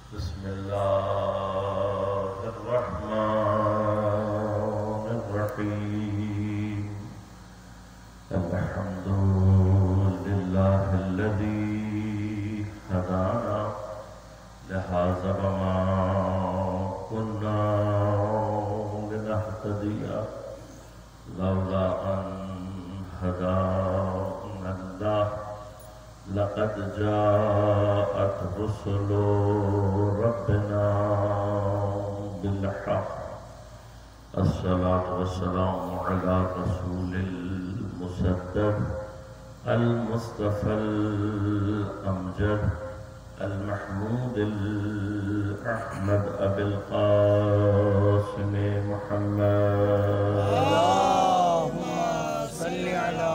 بسم الله الرحمن الرحيم الحمد لله الذي هدانا لهذا وما كنا لنهتدي لولا أن هدانا الله لقد جاءت رسل ربنا بالحق الصلاة والسلام على رسول المسدد المصطفى الأمجد المحمود الأحمد أبي القاسم محمد اللهم صل على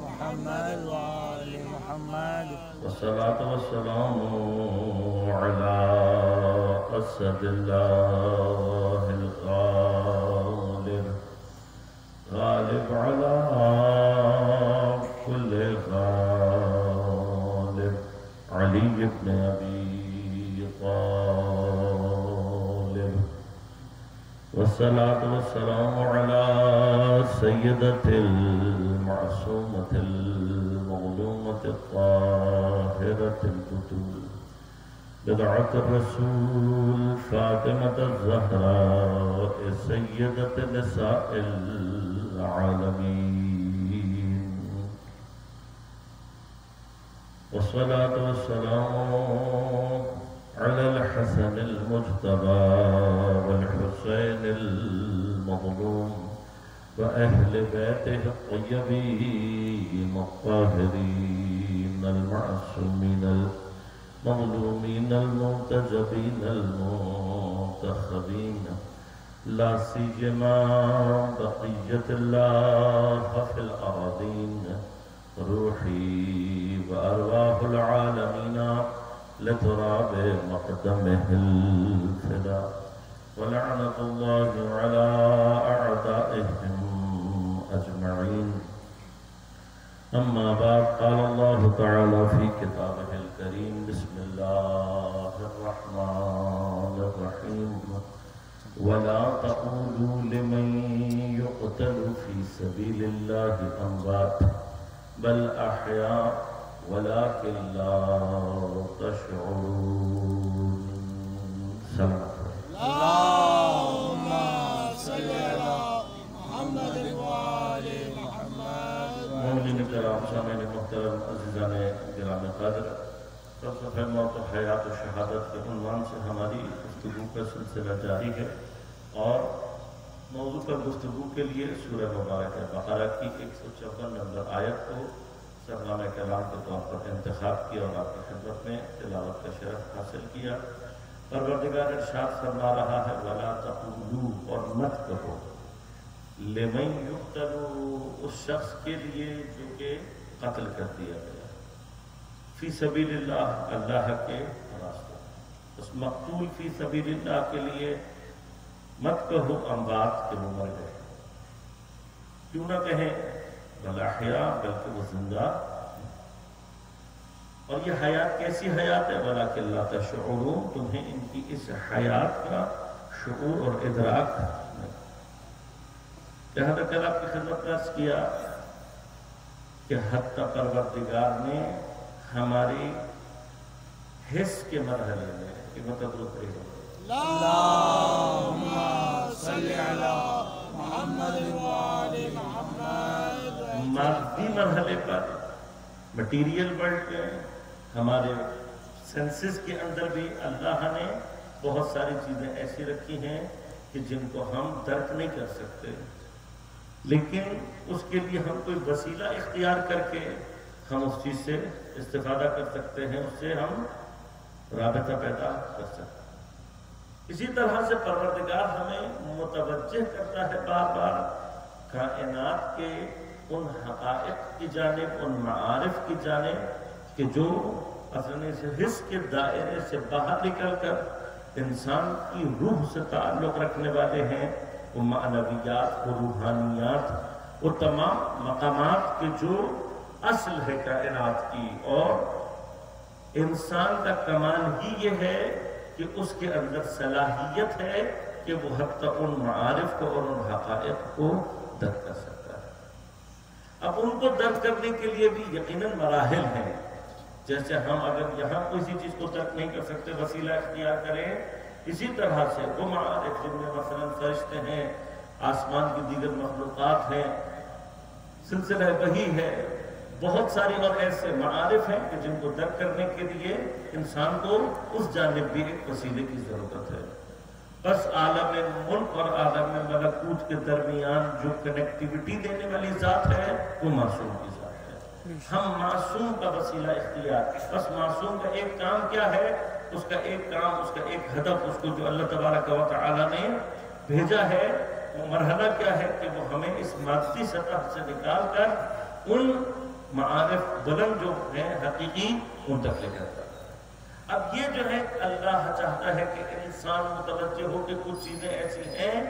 محمد وآل محمد والصلاة والسلام على أسد الله الغالب غالب على كل غالب علي بن أبي طالب والصلاة والسلام على سيدة المعصومة المظلومة الطاهرة البتول بضعة الرسول فاطمة الزهراء سيدة نساء العالمين والصلاة والسلام على الحسن المجتبى والحسين المظلوم وأهل بيته الطيبين الطاهرين المعصومين المظلومين المنتجبين المنتخبين لا سيما بقية الله في الأراضين روحي وأرواح العالمين لتراب مقدمه الفداء ولعنة الله على أعدائهم أجمعين أما بعد قال الله تعالى في كتابه الكريم بسم الله الرحمن الرحيم ولا تقولوا لمن يقتل في سبيل الله أموات بل أحياء ولكن لا تشعرون سلام اللهم صل على محمد وآل محمد مومنین کرام سامعین محترم عزیزان گرام قدر فلسفہ موت و حیات و شہادت کے عنوان سے ہماری گفتگو کا سلسلہ جاری ہے اور موضوع پر گفتگو کے لیے سورہ مبارکہ بقرہ کی 154 نمبر آیت کو سرنامہ کلام کے طور پر انتخاب کیا اور آپ کی خدمت میں تلاوت کا شرف حاصل کیا۔ پروردگار ارشاد فرما رہا ہے وَلَا تَقُولُوا اور مت کہو لِمَن يُقْتَلُ اس شخص کے لیے جو کہ قتل کر دیا گیا فی سبیل اللہ اللہ کے راستے اس مقتول فی سبیل اللہ کے لیے مت کہو اموات کہ وہ مر گئے، کیوں نہ کہیں بل احیاء بلکہ وہ زندہ، اور یہ حیات کیسی حیات ہے ولیکن لا تشعرون تمہیں ان کی اس حیات کا شعور اور ادراک نہیں۔ لہذا کل آپ کی خدمت میں عرض کیا کہ حتی پروردگار نے ہماری حس کے مرحلے میں کہ متدرک رہی ہو اللهم صل على محمد وآل محمد مادی مرحلے پر مٹیریل ورلڈ کے ہمارے سینسز کے اندر بھی اللہ نے بہت ساری چیزیں ایسی رکھی ہیں کہ جن کو ہم درک نہیں کر سکتے، لیکن اس کے لیے ہم کوئی وسیلہ اختیار کر کے ہم اس چیز سے استفادہ کر سکتے ہیں، اس سے ہم رابطہ پیدا کر سکتے ہیں۔ اسی طرح سے پروردگار ہمیں متوجہ کرتا ہے بار بار کائنات کے ان حقائق کی جانب، ان معارف کی جانب کہ جو اپنے حس کے دائرے سے باہر نکل کر انسان کی روح سے تعلق رکھنے والے ہیں، وہ معنویات، وہ روحانیات، وہ تمام مقامات کے جو اصل ہے کائنات کی، اور انسان کا کمال ہی یہ ہے کہ اس کے اندر صلاحیت ہے کہ وہ حتی ان معارف کو اور ان حقائق کو درک کر سکتا ہے۔ اب ان کو درک کرنے کے لیے بھی یقیناً مراحل ہیں، جیسے ہم اگر یہاں کسی چیز کو درک نہیں کر سکتے وسیلہ اختیار کریں، اسی طرح سے وہ معارف جن میں مثلاً فرشتے ہیں، آسمان کی دیگر مخلوقات ہیں، سلسلہ وحی ہے، بہت ساری اور ایسے معارف ہیں کہ جن کو درک کرنے کے لیے انسان کو اس جانب بھی ایک وسیلے کی ضرورت ہے۔ بس عالم ملک اور عالم ملکوت کے درمیان جو کنیکٹیوٹی دینے والی ذات ہے وہ معصوم کی ذات ہے۔ ہم معصوم کا وسیلہ اختیار، بس معصوم کا ایک کام کیا ہے، اس کا ایک کام، اس کا ایک ہدف، اس کو جو اللہ تبارک و تعالی نے بھیجا ہے، وہ مرحلہ کیا ہے کہ وہ ہمیں اس مادی سطح سے نکال کر ان معارف بلند جو ہیں حقیقی ان تک لے جاتا ہے۔ اب یہ جو ہے اللہ چاہتا ہے کہ انسان متوجہ ہو کہ کچھ چیزیں ایسی ہیں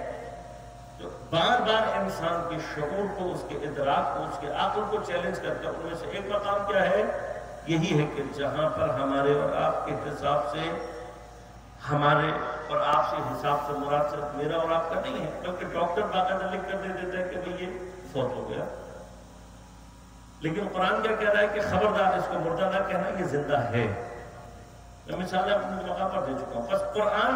جو بار بار انسان کے شعور کو، اس کے ادراک کو، اس کے عقل کو چیلنج کرتا ہے۔ ان میں سے ایک مقام کیا ہے، یہی ہے کہ جہاں پر ہمارے اور آپ کے حساب سے، ہمارے اور آپ سے حساب سے مراد صرف میرا اور آپ کا نہیں ہے، بلکہ ڈاکٹر باقاعدہ لکھ کر دے دیتا ہے کہ بھئی یہ فوت ہو گیا، لیکن قرآن کیا کہہ رہا ہے کہ خبردار اس کو مردہ نہ کہنا، یہ زندہ ہے۔ میں مثال اپنے موقع پر دے چکا ہوں۔ بس قرآن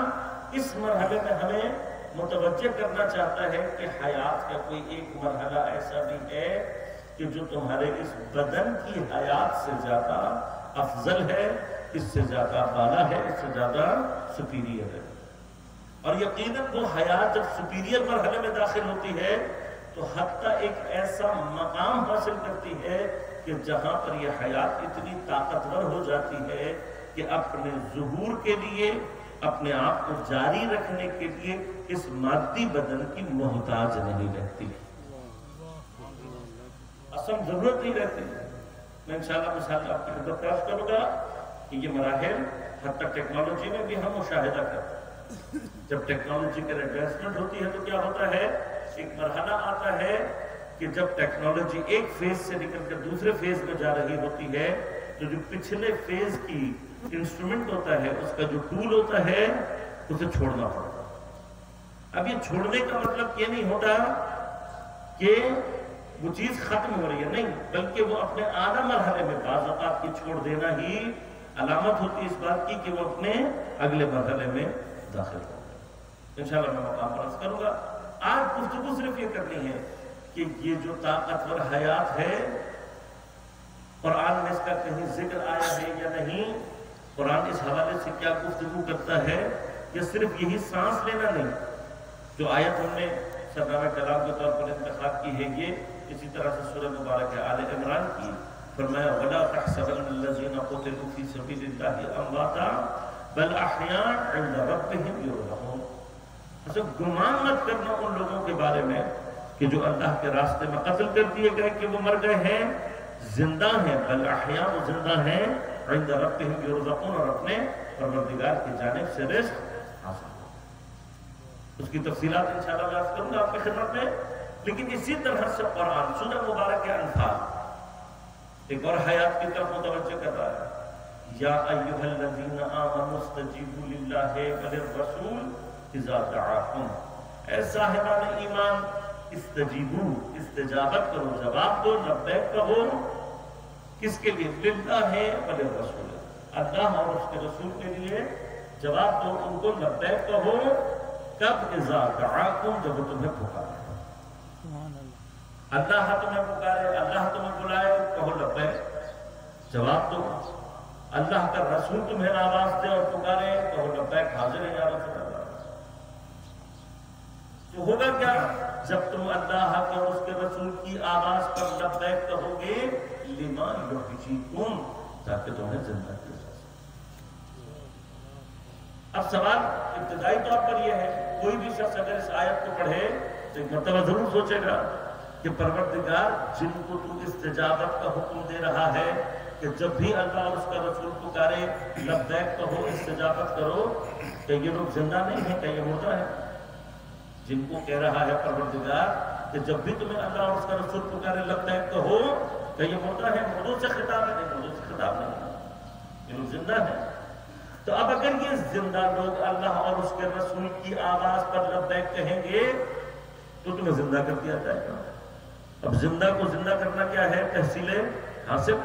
اس مرحلے میں ہمیں متوجہ کرنا چاہتا ہے کہ حیات کا کوئی ایک مرحلہ ایسا بھی ہے کہ جو تمہارے اس بدن کی حیات سے زیادہ افضل ہے، اس سے زیادہ بالا ہے، اس سے زیادہ سپیریئر ہے۔ اور یقیناً وہ حیات جب سپیریئر مرحلے میں داخل ہوتی ہے تو حتیٰ ایک ایسا مقام حاصل کرتی ہے کہ جہاں پر یہ حیات اتنی طاقتور ہو جاتی ہے کہ اپنے ظہور کے لیے، اپنے آپ کو جاری رکھنے کے لیے اس مادی بدن کی محتاج نہیں رہتی، اصل ضرورت نہیں رہتی۔ میں انشاءاللہ مثال آپ کی خدمت پیش کروں گا کہ یہ مراحل حتیٰ ٹیکنالوجی میں بھی ہم مشاہدہ کرتے ہیں۔ جب ٹیکنالوجیکل ایڈوانسمنٹ ہوتی ہے تو کیا ہوتا ہے، ایک مرحلہ آتا ہے کہ جب ٹیکنالوجی ایک فیز سے نکل کر دوسرے فیز میں جا رہی ہوتی ہے تو جو پچھلے فیز کی انسٹرومنٹ ہوتا ہے، اس کا جو ٹول ہوتا ہے، اسے چھوڑنا پڑتا ہے۔ اب یہ چھوڑنے کا مطلب یہ نہیں ہوتا کہ وہ چیز ختم ہو رہی ہے، نہیں، بلکہ وہ اپنے اعلیٰ مرحلے میں بعض اوقات کی چھوڑ دینا ہی علامت ہوتی ہے اس بات کی کہ وہ اپنے اگلے مرحلے میں داخل ہو گئے۔ انشاءاللہ میں مقام پر عرض کروں گا۔ آج گفتگو صرف یہ کرنی ہے کہ یہ جو طاقتور حیات ہے، قرآن میں اس کا کہیں ذکر آیا ہے یا نہیں، قرآن اس حوالے سے کیا گفتگو کرتا ہے، یا صرف یہی سانس لینا نہیں۔ جو آیت ہم نے سرنامہ کلام کے طور پر انتخاب کی ہے، یہ اسی طرح سے سورہ مبارک آل عمران کی، فرمایا وَلَا تَحْسَبَنَّ الَّذِينَ قُتِلُوا فِي سَبِيلِ اللَّهِ أَمْوَاتًا بَلْ أَحْيَاءٌ عِندَ رَبِّهِمْ يُرْزَقُونَ۔ اچھا، گمان مت کرنا ان لوگوں کے بارے میں کہ جو اللہ کے راستے میں قتل کر دیے گئے کہ وہ مر گئے ہیں، زندہ ہیں، بل احیاء، وہ زندہ ہیں، عند ربهم یرزقون، اور اپنے پروردگار کی جانب سے رزق حاصل کرتے۔ اس کی تفصیلات انشاءاللہ میں عرض کروں گا آپ کی خدمت میں، لیکن اسی طرح سے قرآن سورہ مبارک کے انفال ایک اور حیات کی طرف متوجہ کر رہا ہے۔ یا ایھا الذین آمنوا استجیبوا للہ وللرسول اذا دعاکم، اے صاحبان ایمان، استجیبو، استجابت کرو، جواب دو، لبیک کہو، کس کے لیے؟ للہ ہے وللرسول، اللہ اور اس کے رسول کے لیے جواب دو، ان کو لبیک کہو۔ کب؟ اذا دعاکم، جب وہ تمہیں پکارے، اللہ تمہیں پکارے، اللہ تمہیں بلائے، کہو لبیک، جواب دو۔ اللہ کا رسول تمہیں آواز دے اور پکارے، کہو لبیک، حاضر ہے یا رسول اللہ۔ تو ہوگا کیا جب تم اللہ کے اور اس کے رسول کی آواز پر لبیک کہو گے؟ لما یحییکم، تاکہ تمہیں زندہ کیا جا سکے۔ اب سوال ابتدائی طور پر یہ ہے، کوئی بھی شخص اگر اس آیت کو پڑھے تو ایک مرتبہ ضرور سوچے گا کہ پروردگار جن کو تو استجابت کا حکم دے رہا ہے کہ جب بھی اللہ اور اس کا رسول پکارے لبیک کہو، استجابت کرو، کہ یہ لوگ زندہ نہیں ہیں، کہ یہ مردہ ہے؟ جن کو کہہ رہا ہے پروردگار کہ جب بھی تمہیں اللہ اور اس کا رسول پکارے لبیک کہو، کہ یہ مردہ ہے، مردوں سے خطاب ہے؟ نہیں، مردوں سے خطاب نہیں، یہ لوگ زندہ ہیں۔ تو اب اگر یہ زندہ لوگ اللہ اور اس کے رسول کی آواز پر لبیک کہیں گے تو تمہیں زندہ کر دیا جائے گا۔ اب زندہ کو زندہ کرنا کیا ہے؟ تحصیل حاصل۔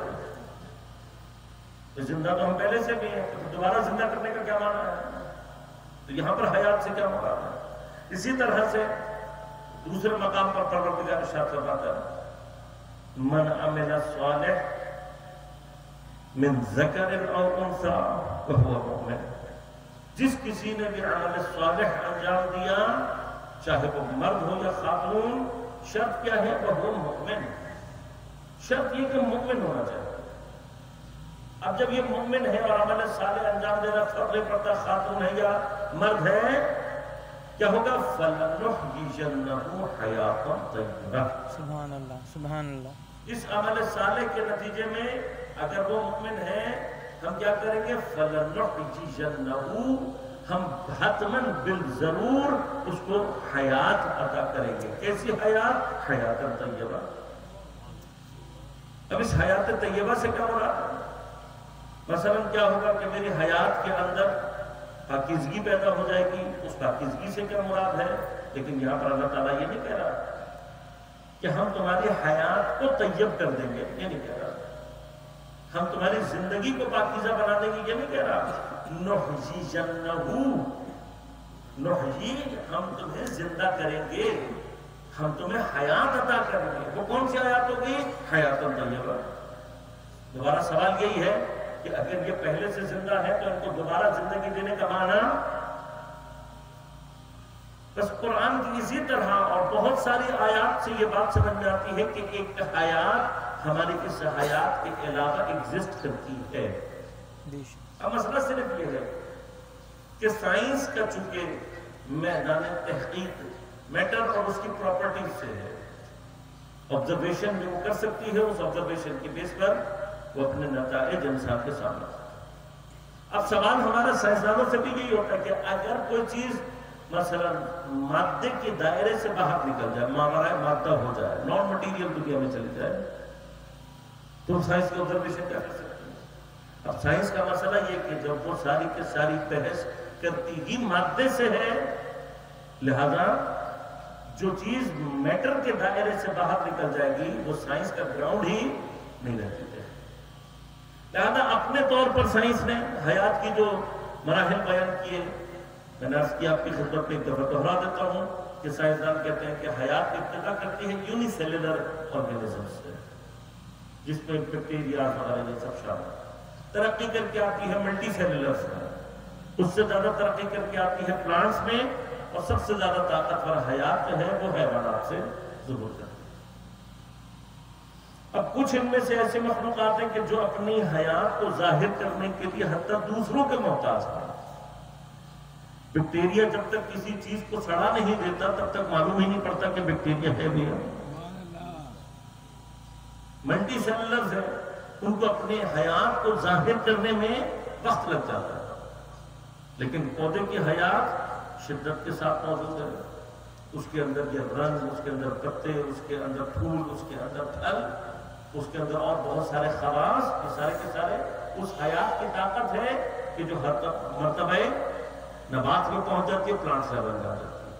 تو زندہ تو ہم پہلے سے بھی ہیں، تو دوبارہ زندہ کرنے کا کیا معنی ہے؟ تو یہاں پر حیات سے کیا مراد ہے؟ اسی طرح سے دوسرے مقام پر پروردگار ارشاد فرماتا ہے من عمل صالح من ذکر او انثى فهو مؤمن، جس کسی نے بھی عمل صالح انجام دیا چاہے وہ مرد ہو یا خاتون، شرط کیا ہے؟ وہ مؤمن، شرط یہ کہ مؤمن ہونا چاہیے۔ اب جب یہ مؤمن ہے اور عمل صالح انجام دے رہا، فرق نہیں پڑتا خاتون ہے یا مرد ہے، کیا ہوگا؟ فَلَنُحْيِيَنَّهُ حَيَاةً طَيِّبَةً۔ سبحان اللہ، سبحان اللہ۔ اس عمل صالح کے نتیجے میں اگر وہ مؤمن ہے ہم کیا کریں گے؟ فَلَنُحْيِيَنَّهُ، ہم حتماً بالضرور اس کو حیات عطا کریں گے۔ کیسی حیات؟ حیات طیبہ۔ اب اس حیات طیبہ سے کیا مراد ہے؟ مثلا کیا ہوگا کہ میری حیات کے اندر پاکیزگی پیدا ہو جائے گی، اس پاکیزگی سے کیا مراد ہے؟ لیکن یہاں پر اللہ تعالیٰ یہ نہیں کہہ رہا کہ ہم تمہاری حیات کو طیب کر دیں گے، یہ نہیں کہہ رہا۔ ہم تمہاری زندگی کو پاکیزہ بنا دیں گے، یہ نہیں کہہ رہا۔ نحیی، ہم تمہیں زندہ کریں گے، ہم تمہیں حیات عطا کریں گے۔ وہ کون سی حیات ہوگی؟ حیات طیبہ۔ دوبارہ سوال یہی ہے کہ اگر یہ پہلے سے زندہ ہے تو ان کو دوبارہ زندگی دینے کا معنی؟ بس قرآن کی اسی طرح اور بہت ساری آیات سے یہ بات سمجھ میں آتی ہے کہ ایک حیات ہماری اس حیات کے علاوہ ایگزسٹ کرتی ہے۔ اب مسئلہ صرف یہ ہے کہ سائنس کا چونکہ میدان تحقیق میٹر اور اس کی پراپرٹیز سے ہے، آبزرویشن جو وہ کر سکتی ہے اس آبزرویشن کی بیس پر وہ اپنے نتائج انسان کے سامنے۔ اب سوال ہمارا سائنسدانوں سے بھی یہی ہوتا ہے کہ اگر کوئی چیز مثلا مادے کے دائرے سے باہر نکل جائے، ماورائے مادہ ہو جائے، نان مٹیریل دنیا میں چلی جائے، تو سائنس کی آبزرویشن کیا کر سکتی ہے؟ اب سائنس کا مسئلہ یہ کہ جب وہ ساری کی ساری بحث کرتی ہی مادے سے ہے، لہذا جو چیز میٹر کے دائرے سے باہر نکل جائے گی وہ سائنس کا گراؤنڈ ہی نہیں رہتی ہے۔ لہذا اپنے طور پر سائنس نے حیات کی جو مراحل بیان کیے، میں نے عرض کیا آپ کی خدمت میں ایک دفعہ دہرا دیتا ہوں کہ سائنسدان کہتے ہیں کہ حیات ابتدا کرتی ہے یونی سیلولر آرگینزم سے، جس میں بیکٹیریا وغیرہ یہ سب شامل، ترقی کر کے آتی ہے ملٹی سیلولرز میں، اس سے زیادہ ترقی کر کے آتی ہے پلانٹس میں، اور سب سے زیادہ طاقتور حیات جو ہے وہ حیوانات سے ظہور کرتی ہے۔ اب کچھ ان میں سے ایسے مخلوقات ہیں کہ جو اپنی حیات کو ظاہر کرنے کے لیے حتی دوسروں کے محتاج ہیں۔ بیکٹیریا جب تک کسی چیز کو سڑا نہیں دیتا تب تک معلوم ہی نہیں پڑتا کہ بیکٹیریا ہے بھی ہے۔ ملٹی سیلولرز ہیں، ان کو اپنے حیات کو ظاہر کرنے میں وقت لگ جاتا ہے، لیکن پودے کی حیات شدت کے ساتھ موجود ہے۔ اس کے اندر یہ رنگ، اس کے اندر پتے، اس کے اندر پھول، اس کے اندر پھل، اس کے اندر اور بہت سارے خواص، یہ سارے کے سارے اس حیات کی طاقت ہے کہ جو ہر مرتبہ نبات میں پہنچ جاتی ہے، پلانٹس میں بن جاتی ہے۔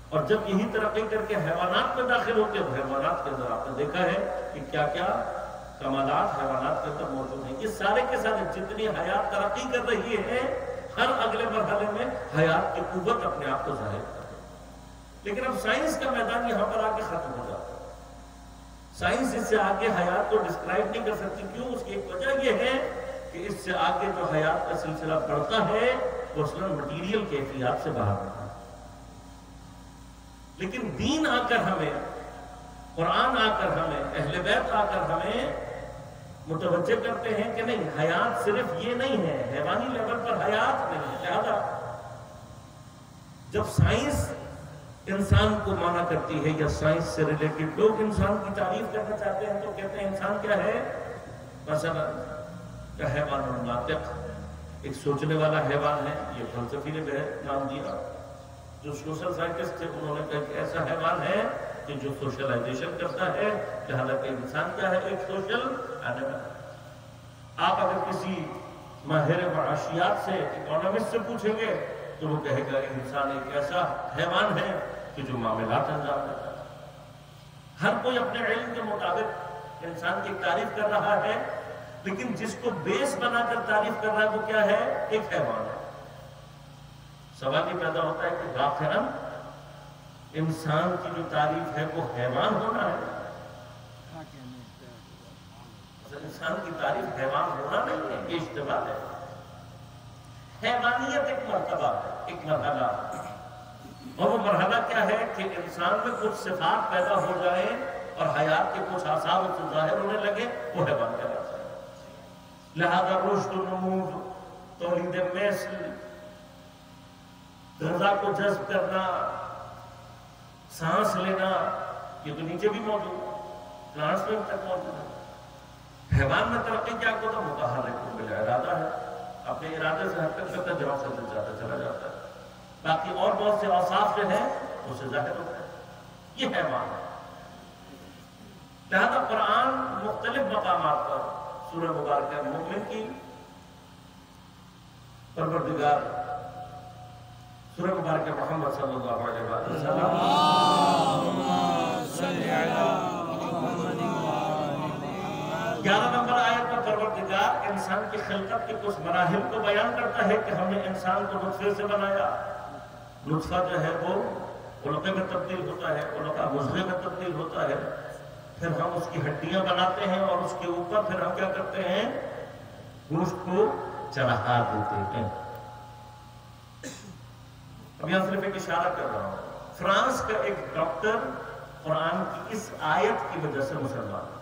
اور جب یہی ترقی کر کے حیوانات میں داخل ہوتے ہیں، حیوانات کے اندر آپ نے دیکھا ہے کہ کیا کیا کمالات حیوانات کے اندر موجود ہیں۔ یہ سارے کے سارے جتنی حیات ترقی کر رہی ہے، ہر اگلے مرحلے میں حیات کی قوت اپنے آپ کو ظاہر کرتی ہے۔ لیکن اب سائنس کا میدان یہاں پر آ کے ختم ہو جاتا ہے۔ سائنس اس سے آگے حیات کو ڈسکرائب نہیں کر سکتی۔ کیوں؟ اس کی ایک وجہ یہ ہے کہ اس سے آگے جو حیات کا سلسلہ بڑھتا ہے وہ اصلاً مٹیریل کیفیات سے باہر نکلتا ہے۔ لیکن دین آ کر ہمیں، قرآن آ کر ہمیں، اہل بیت آ کر ہمیں متوجہ کرتے ہیں کہ نہیں، حیات صرف یہ نہیں ہے، حیوانی لیول پر حیات نہیں ہے۔ لہذا جب سائنس انسان کو مانا کرتی ہے یا سائنس سے ریلیٹڈ لوگ انسان کی تعریف کرنا چاہتے ہیں تو کہتے ہیں انسان کیا ہے؟ مثلا کیا حیوان ناطق، ایک سوچنے والا حیوان ہے، یہ فلسفی نے نام دیا۔ جو سوشل سائنٹسٹ تھے انہوں نے کہا کہ ایسا حیوان ہے کہ جو سوشلائزیشن کرتا ہے، حالانکہ انسان کیا ہے؟ ایک سوشل اینیمل۔ آپ اگر کسی ماہر معاشیات سے، اکانومسٹ سے پوچھیں گے تو وہ کہے گا انسان ایک ایسا حیوان ہے کہ جو معاملات انجام دیتا ہے۔ ہر کوئی اپنے علم کے مطابق انسان کی تعریف کر رہا ہے، لیکن جس کو بیس بنا کر تعریف کر رہا ہے وہ کیا ہے؟ ایک حیوان ہے۔ سوال یہ پیدا ہوتا ہے کہ واقعاً انسان کی جو تعریف ہے وہ حیوان ہونا ہے؟ انسان کی تعریف حیوان ہونا نہیں ہے، یہ اشتباہ ہے۔ حیوانیت ایک مرتبہ ہے، ایک مرحلہ، اور وہ مرحلہ کیا ہے کہ انسان میں کچھ صفات پیدا ہو جائیں اور حیات کے کچھ آثار اس سے ظاہر ہونے لگے، وہ حیوان کہلاتا ہے۔ لہذا رشد و نمود، تولید مثل، غذا کو جذب کرنا، سانس لینا، یہ تو نیچے بھی موجود ہے، پلانٹس میں تک موجود ہے۔ حیوان میں ترقی کیا کو تو متحرک بلا ارادہ ہے، اپنے ارادے سے حرکت کرتا ہے، جہاں سے دل جاتا چلا جاتا ہے۔ باقی اور بہت سے اوصاف جو ہیں اس سے ظاہر ہوتا ہے، یہ حیوان ہے۔ لہذا قرآن مختلف مقامات پر سورہ مبارکہ مومن کی پروردگار سورہ مبارکہ محمد صلی اللہ علیہ وسلم 11 نمبر آیت میں پروردگار انسان کی خلقت کے کچھ مراحل کو بیان کرتا ہے کہ ہم نے انسان کو نطفے سے بنایا۔ نطفہ جو ہے وہ علقے میں تبدیل ہوتا ہے، علقہ مضغے میں تبدیل ہوتا ہے، پھر ہم اس کی ہڈیاں بناتے ہیں اور اس کے اوپر پھر ہم کیا کرتے ہیں؟ گوشت کو چڑھا دیتے ہیں۔ اب یہاں صرف ایک اشارہ کر رہا ہوں، فرانس کا ایک ڈاکٹر قرآن کی اس آیت کی وجہ سے مسلمان،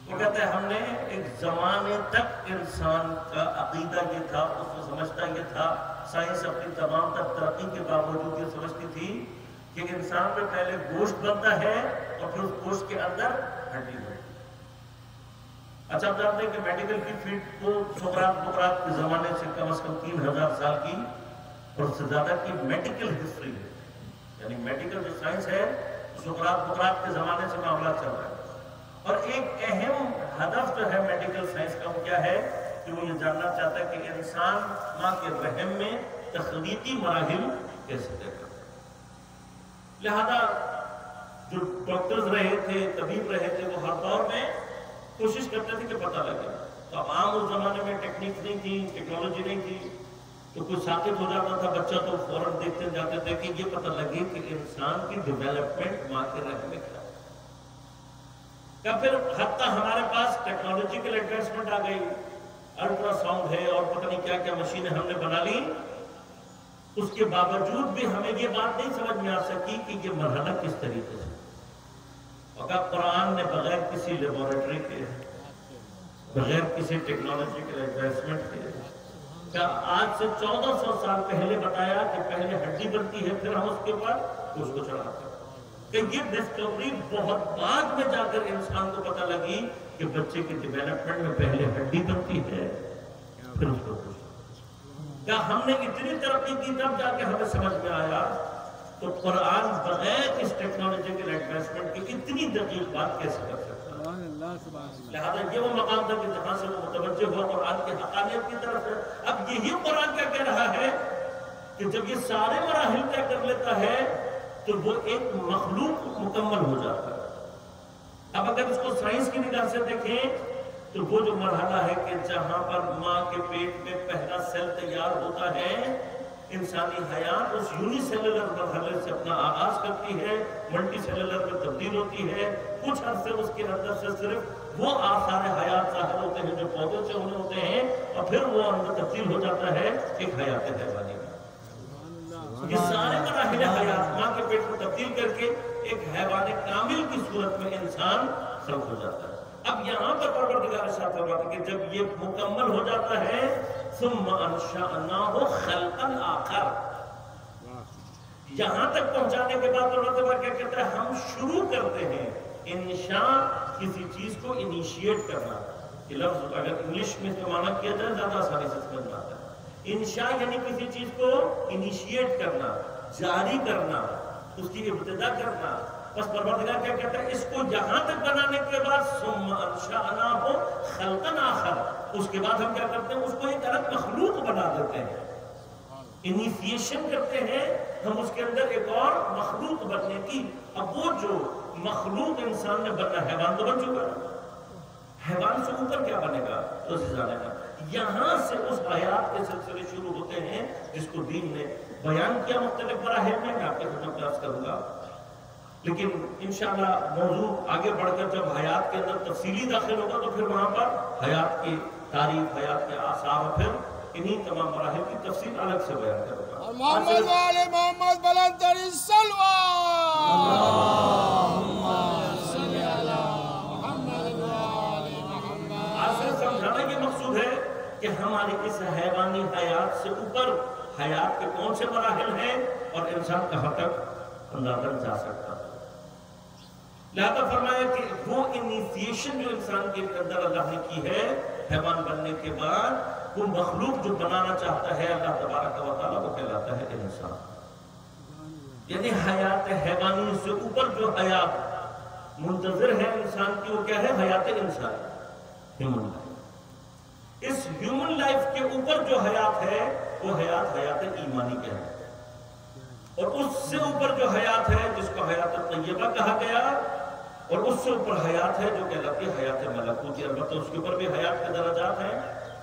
وہ کہتے ہیں ہم نے ایک زمانے تک انسان کا عقیدہ یہ تھا، اس کو سمجھتا یہ تھا، سائنس اپنی تمام تر ترقی کے باوجود یہ سمجھتی تھی کہ انسان میں پہلے گوشت بنتا ہے اور پھر اس گوشت کے اندر ہڈی بنتی ہے۔ اچھا آپ جانتے ہیں کہ میڈیکل کی فیلڈ کو سقراط کے زمانے سے کم از کم 3000 سال کی اور اس سے زیادہ کی میڈیکل ہسٹری ہے، یعنی میڈیکل جو سائنس ہے سقراط کے زمانے سے معاملات چل رہا ہے۔ اور ایک اہم ہدف جو ہے میڈیکل سائنس کا وہ کیا ہے کہ وہ یہ جاننا چاہتا ہے کہ انسان ماں کے رحم میں تخلیقی مراحل کیسے طے کرتا ہے۔ لہذا جو ڈاکٹرز رہے تھے، طبیب رہے تھے، وہ ہر دور میں کوشش کرتے تھے کہ پتہ لگے۔ تو اب عام اس زمانے میں ٹیکنیک نہیں تھی، ٹیکنالوجی نہیں تھی، تو کوئی ساقط ہو جاتا تھا بچہ تو فوراً دیکھتے جاتے تھے کہ یہ پتہ لگے کہ انسان کی ڈیولپمنٹ ماں کے رحم میں کیا ہے۔ یا پھر حتیٰ ہمارے پاس ٹیکنالوجیکل ایڈوانسمنٹ آ گئی، الٹرا ساؤنڈ ہے اور پتہ نہیں کیا کیا مشینیں ہم نے بنا لی، اس کے باوجود بھی ہمیں یہ بات نہیں سمجھ میں آ سکی کہ یہ مرحلہ کس طریقے سے۔ اور قرآن نے بغیر کسی لیبارٹری کے، بغیر کسی ٹیکنالوجیکل ایڈوانسمنٹ کے، کیا آج سے 1400 سال پہلے بتایا کہ پہلے ہڈی بنتی ہے پھر ہم اس کے اوپر اس کو چڑھاتے ہیں، کہ یہ ڈسکوری بہت بعد میں جا کر انسان کو پتہ لگی کہ بچے کی ڈیولپمنٹ میں پہلے ہڈی بنتی ہے پھر اس کو کیا ہم نے اتنی ترقی کی تب جا کے ہمیں سمجھ میں آیا۔ تو قرآن بغیر اس ٹیکنالوجیکل ایڈوانسمنٹ کی اتنی دقیق بات کیسے کر سکتا ہے؟ لہذا یہ وہ مقام تھا کہ جہاں سے وہ متوجہ ہوا قرآن کی حقانیت کی طرف ہے۔ اب یہی قرآن کیا کہہ رہا ہے کہ جب یہ سارے مراحل طے کر لیتا ہے تو وہ ایک مخلوق مکمل ہو جاتا ہے۔ اب اگر اس کو سائنس کی نگاہ سے دیکھیں تو وہ جو مرحلہ ہے کہ جہاں پر ماں کے پیٹ میں پہلا سیل تیار ہوتا ہے، انسانی حیات اس یونی سیلولر مرحلے سے اپنا آغاز کرتی ہے، ملٹی سیلولر میں تبدیل ہوتی ہے، کچھ عرصے اس کے اندر سے صرف وہ آثار حیات ظاہر ہوتے ہیں جو پودوں سے ہونے ہوتے ہیں، اور پھر وہ اندر تبدیل ہو جاتا ہے ایک حیات حیوانی میں۔ یہ سارے مراحل حیات ماں کے پیٹ میں تبدیل کر کے ایک حیوان کامل کی صورت میں انسان خلق ہو جاتا ہے۔ اب یہاں پر پروردگار ارشاد فرماتا ہے کہ جب یہ مکمل ہو جاتا ہے ثم انشأناہ خلقا آخر، یہاں تک پہنچانے کے بعد پروردگار کیا کہتا ہے؟ ہم شروع کرتے ہیں۔ انشاء کسی چیز کو انیشیٹ کرنا، یہ لفظ اگر انگلش میں استعمال کیا جائے زیادہ آسانی سے سمجھ میں آتا ہے۔ انشاء یعنی کسی چیز کو انیشیٹ کرنا، جاری کرنا، اس کی ابتدا کرنا۔ بس پروردگار کیا کہتا ہے؟ اس کو یہاں تک بنانے کے بعد ثم انشأناہ خلقا آخر، اس کے بعد ہم کیا کرتے ہیں؟ اس کو ایک الگ مخلوق بنا دیتے ہیں، انیشیشن کرتے ہیں ہم اس کے اندر ایک اور مخلوق بننے کی۔ اب وہ جو مخلوق انسان نے بننا، حیوان تو بن چکا ہے، حیوان سے اوپر کیا بنے گا؟ تو زیادہ کا یہاں سے اس حیات کے سلسلے شروع ہوتے ہیں جس کو دین نے بیان کیا مختلف مراحل میں آپ کے خدمت میں عرض کروں گا، لیکن انشاءاللہ موضوع آگے بڑھ کر جب حیات کے اندر تفصیلی داخل ہوگا تو پھر وہاں پر حیات کی تاریخ، حیات کے آثار، اور پھر انہی تمام مراحل کی تفصیل الگ سے بیان کروں گا۔ محمد والے محمد بلند ترین صلوات، اللہم صلی علی محمد والے محمد۔ آج سے سمجھانا یہ مقصود ہے کہ ہماری اس حیوانی حیات سے اوپر حیات کے کون سے مراحل ہیں اور انسان کہاں تک اندازہ جا سکتا ہے۔ لہذا فرمایا کہ وہ انیشیشن جو انسان کے اندر اللہ نے کی ہے حیوان بننے کے بعد، وہ مخلوق جو بنانا چاہتا ہے اللہ تبارک و تعالیٰ، وہ کہلاتا ہے انسان۔ یعنی حیات حیوانی سے اوپر جو حیات منتظر ہے انسان کی، وہ کیا ہے؟ حیات انسان، ہیومن لائف۔ اس ہیومن لائف کے اوپر جو حیات ہے وہ حیات ایمانی کہلاتی ہے، اور اس سے اوپر جو حیات ہے جس کو حیات طیبہ کہا گیا، اور اس سے اوپر حیات ہے جو کہلاتی ہے حیات ملکوتی۔ البتہ اس کے اوپر بھی حیات کے درجات ہیں،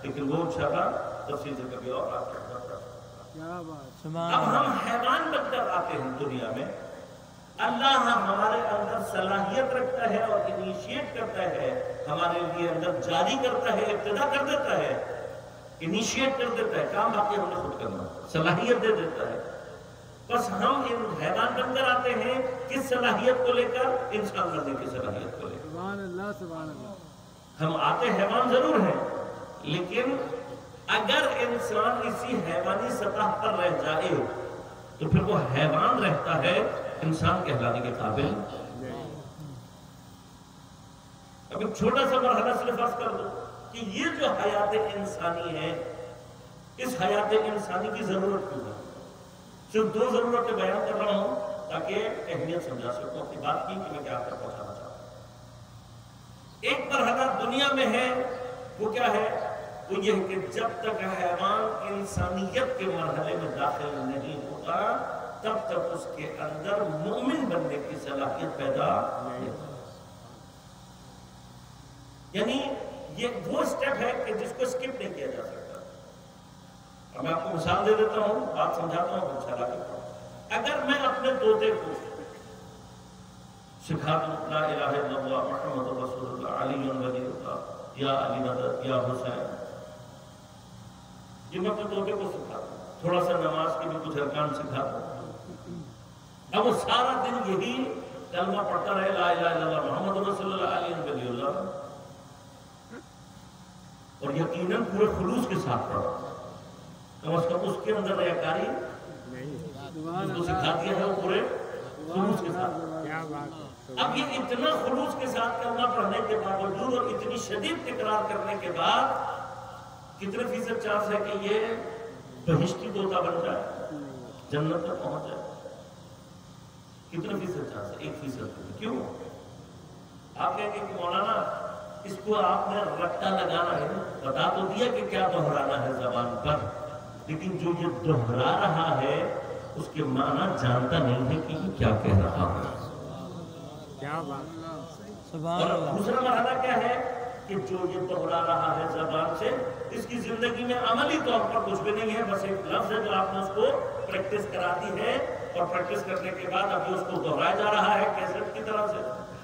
لیکن وہ انشاءاللہ تفصیل سے کبھی اور آتا ہے۔ اب ہم حیوان بن کر آتے ہیں دنیا میں، اللہ ہمارے اندر صلاحیت رکھتا ہے اور انیشیٹ کرتا ہے، ہمارے لیے اندر جاری کرتا ہے، ابتدا کر دیتا ہے، انیشیٹ کر دیتا ہے، کام باقی ہم نے خود کرنا، صلاحیت دے دیتا ہے۔ بس ہم ان حیوان بن کر آتے ہیں کس صلاحیت کو لے کر؟ انسان بننے کی صلاحیت کو لے کر۔ سبحان اللہ سبحان اللہ۔ ہم آتے حیوان ضرور ہیں، لیکن اگر انسان اسی حیوانی سطح پر رہ جائے تو پھر وہ حیوان رہتا ہے، انسان کہلانے کے قابل۔ اب ایک چھوٹا سا مرحلہ صرف فرض کر دو کہ یہ جو حیات انسانی ہے، اس حیات انسانی کی ضرورت کیوں ہے؟ صرف دو ضرورتیں بیان کر رہا ہوں تاکہ اہمیت سمجھا سکوں اپنی بات کی کہ میں کیا تک پہنچانا چاہتا ہوں۔ ایک مرحلہ دنیا میں ہے، وہ کیا ہے؟ وہ یہ کہ جب تک حیوان انسانیت کے مرحلے میں داخل نہیں ہوتا تب تک اس کے اندر مومن بننے کی صلاحیت پیدا نہیں ہوتی۔ یعنی یہ وہ سٹیپ ہے کہ جس کو سکپ نہیں کیا جا سکتا۔ اب میں آپ کو مثال دے دیتا ہوں، بات سمجھاتا ہوں، انشاءاللہ۔ اگر میں اپنے طوطے کو سکھا دوں لا الہ الا اللہ محمد رسول اللہ علی ولی اللہ، یا علی مدد، یا حسین، یہ میں اپنے طوطے کو سکھا دوں، تھوڑا سا نماز کے بھی کچھ ارکان سکھا دوں، اب وہ سارا دن یہی کلمہ پڑھتا رہے لا الہ الا اللہ محمد رسول اللہ علی ولی اللہ، اور یقیناً پورے خلوص کے ساتھ پڑھا، کم از کم اس کے اندر ریاکاری اس کو سکھا دیا ہے وہ پورے خلوص کے ساتھ۔ اب یہ اتنا خلوص کے ساتھ کلمہ پڑھنے کے باوجود اور اتنی شدید تکرار کرنے کے بعد کتنے فیصد چانس ہے کہ یہ بہشتی طوطا بن جائے، جنت تک پہنچ جائے؟ کتنے فیصد چانس ہے؟ 1%۔ کیوں؟ آپ کہیں گے کہ مولانا اس کو آپ نے رٹا لگانا ہے، بتا تو دیا کہ کیا دہرانا ہے زبان پر، لیکن جو یہ دہرا رہا ہے اس کے معنی جانتا نہیں ہے کہ یہ کیا کہہ رہا ہے۔ اور دوسرا مرحلہ کیا ہے کہ جو یہ دہرا رہا ہے زبان سے، اس کی زندگی میں عملی طور پر کچھ بھی نہیں ہے، بس ایک لفظ ہے جو آپ نے اس کو پریکٹس کرا دی ہے، اور پریکٹس کرنے کے بعد اب اس کو دہرایا جا رہا ہے کیسٹ کی طرح سے۔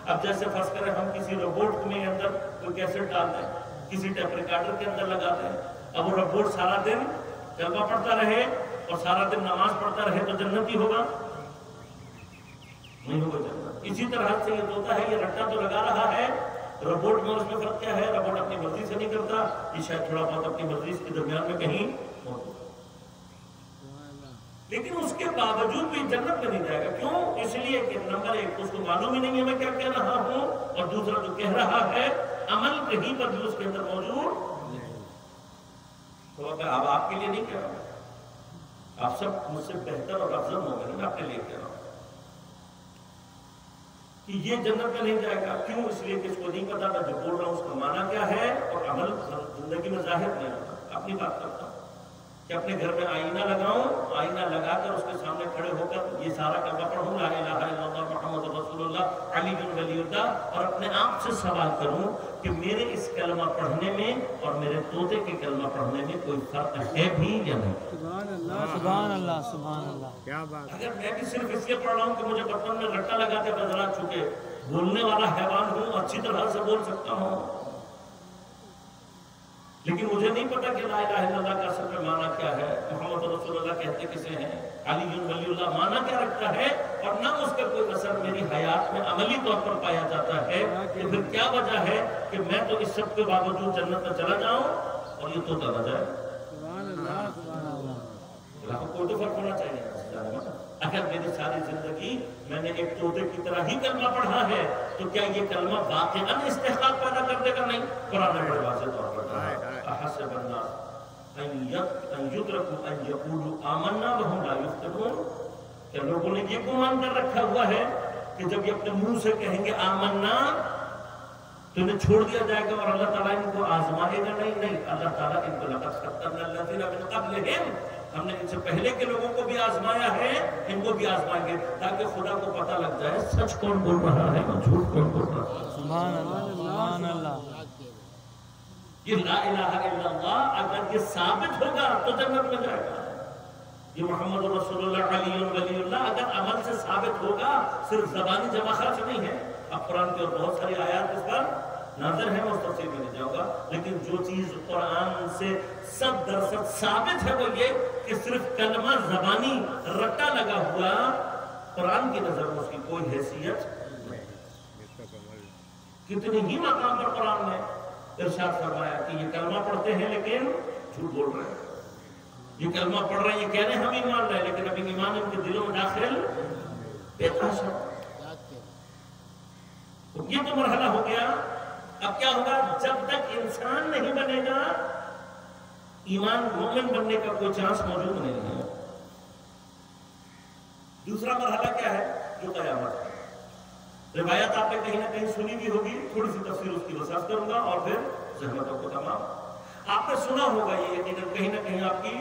اب جیسے فرض کریں ہم کسی روبوٹ میں اندر کوئی کیسٹ ڈالتے ہیں، کسی ٹیپ ریکارڈر کے اندر لگاتے ہیں، اب وہ روبوٹ سارا دن کلمہ پڑھتا رہے اور سارا دن نماز پڑھتا رہے تو جنتی ہوگا؟ نہیں ہوگا جنت۔ اسی طرح سے یہ طوطا ہے، یہ رٹا تو لگا رہا ہے، روبوٹ میں اس میں فرق کیا ہے؟ روبوٹ اپنی مرضی سے نہیں کرتا، یہ شاید تھوڑا بہت اپنی مرضی کے درمیان میں کہیں موجود، لیکن اس کے باوجود بھی جنت میں نہیں جائے گا۔ کیوں؟ اس لیے کہ نمبر ایک اس کو معلوم ہی نہیں ہے میں کیا کہہ رہا ہوں، اور دوسرا جو کہہ رہا ہے عمل کہیں پر بھی اس کے اندر موجود۔ تو اگر اب آپ کے لیے نہیں کہہ رہا ہوں، آپ سب مجھ سے بہتر اور افضل مومن ہیں، میں آپ کے لیے کہہ رہا ہوں۔ کہ یہ جنت میں نہیں جائے گا. کیوں؟ اس لیے کہ اس کو نہیں پتا میں جو بول رہا ہوں اس کا معنی کیا ہے اور عمل زندگی میں ظاہر نہیں ہوتا. اپنی بات کرتا ہوں کہ اپنے گھر میں آئینہ لگاؤں, آئینہ لگا کر اس کے سامنے کھڑے ہو کر یہ سارا کلمہ پڑھوں لا الہ الا اللہ محمد رسول اللہ علی بن ولی اللہ, اور اپنے آپ سے سوال کروں کہ میرے اس کلمہ پڑھنے میں اور میرے طوطے کے کلمہ پڑھنے میں کوئی فرق ہے بھی یا نہیں؟ سبحان اللہ سبحان اللہ سبحان اللہ. کیا بات. اگر میں بھی صرف اس لیے پڑھ رہا ہوں کہ مجھے بچپن میں رٹا لگا کے بذرا چکے بولنے والا حیوان ہوں, اچھی طرح سے بول سکتا ہوں, لیکن مجھے نہیں پتا کہ لا الہ الا اللہ کا اصل میں معنی کیا ہے, محمد رسول اللہ کہتے کسے ہیں, علی بن ولی اللہ معنی کیا رکھتا ہے, اور نہ اس کا کوئی اثر میری حیات میں عملی طور پر پایا جاتا ہے, تو پھر کیا وجہ ہے کہ میں تو اس سب کے باوجود جنت میں چلا جاؤں اور یہ طوطا نہ جائے؟ سبحان اللہ سبحان اللہ. کوئی تو فرق ہونا چاہیے. اگر میری ساری زندگی میں نے ایک طوطے کی طرح ہی کلمہ پڑھا ہے تو کیا یہ کلمہ واقعاً استحقاق پیدا کر دے گا؟ نہیں. قرآن میں واضح طور پر احسب الناس ان یترکوا ان یقولوا آمنا وهم لا یفتنون, کیا لوگوں نے یہ گمان کر رکھا ہوا ہے کہ جب یہ اپنے منہ سے کہیں گے آمنا تو انہیں چھوڑ دیا جائے گا اور اللہ تعالیٰ ان کو آزمائے گا؟ نہیں نہیں, اللہ تعالیٰ ان کو لقد فتنا الذین من قبلہم, ہم نے ان سے پہلے کے لوگوں کو بھی آزمایا ہے, ان کو بھی آزمائیں گے تاکہ خدا کو پتہ لگ جائے سچ کون بول رہا ہے اور جھوٹ کون بول رہا ہے. سبحان اللہ سبحان اللہ. یہ لا الہ الا اللہ اگر یہ ثابت ہوگا تو جنت میں جائے گا. یہ محمد رسول اللہ علی ولی اللہ اگر عمل سے ثابت ہوگا, صرف زبانی جمع خرچ نہیں ہے. اب قرآن کی اور بہت ساری آیات اس پر نازل ہیں, اس تفصیل میں نہیں جاؤں گا, لیکن جو چیز قرآن سے 100% ثابت ہے وہ یہ کہ صرف کلمہ زبانی رٹا لگا ہوا قرآن کی نظر میں اس کی کوئی حیثیت نہیں. کتنی ہی مقام پر قرآن نے ارشاد فرمایا کہ یہ کلمہ پڑھتے ہیں لیکن جھوٹ بول رہے ہیں, یہ کلمہ پڑھ رہے ہیں, یہ کہہ رہے ہیں ہم ایمان رہے لیکن ابھی ایمان ان کے دلوں میں داخل بے تحاشا. یہ تو مرحلہ ہو گیا. اب کیا ہوگا؟ جب تک انسان نہیں بنے گا ایمان مومن بننے کا کوئی چانس موجود نہیں ہے. دوسرا مرحلہ کیا ہے؟ جو قیامت ہے. روایت آپ نے کہیں نہ کہیں سنی بھی ہوگی, تھوڑی سی تفصیل اس کی وضاحت کروں گا اور پھر زحمتوں کو تمام. آپ نے سنا ہوگا یہ یقیناً کہیں نہ کہیں آپ کی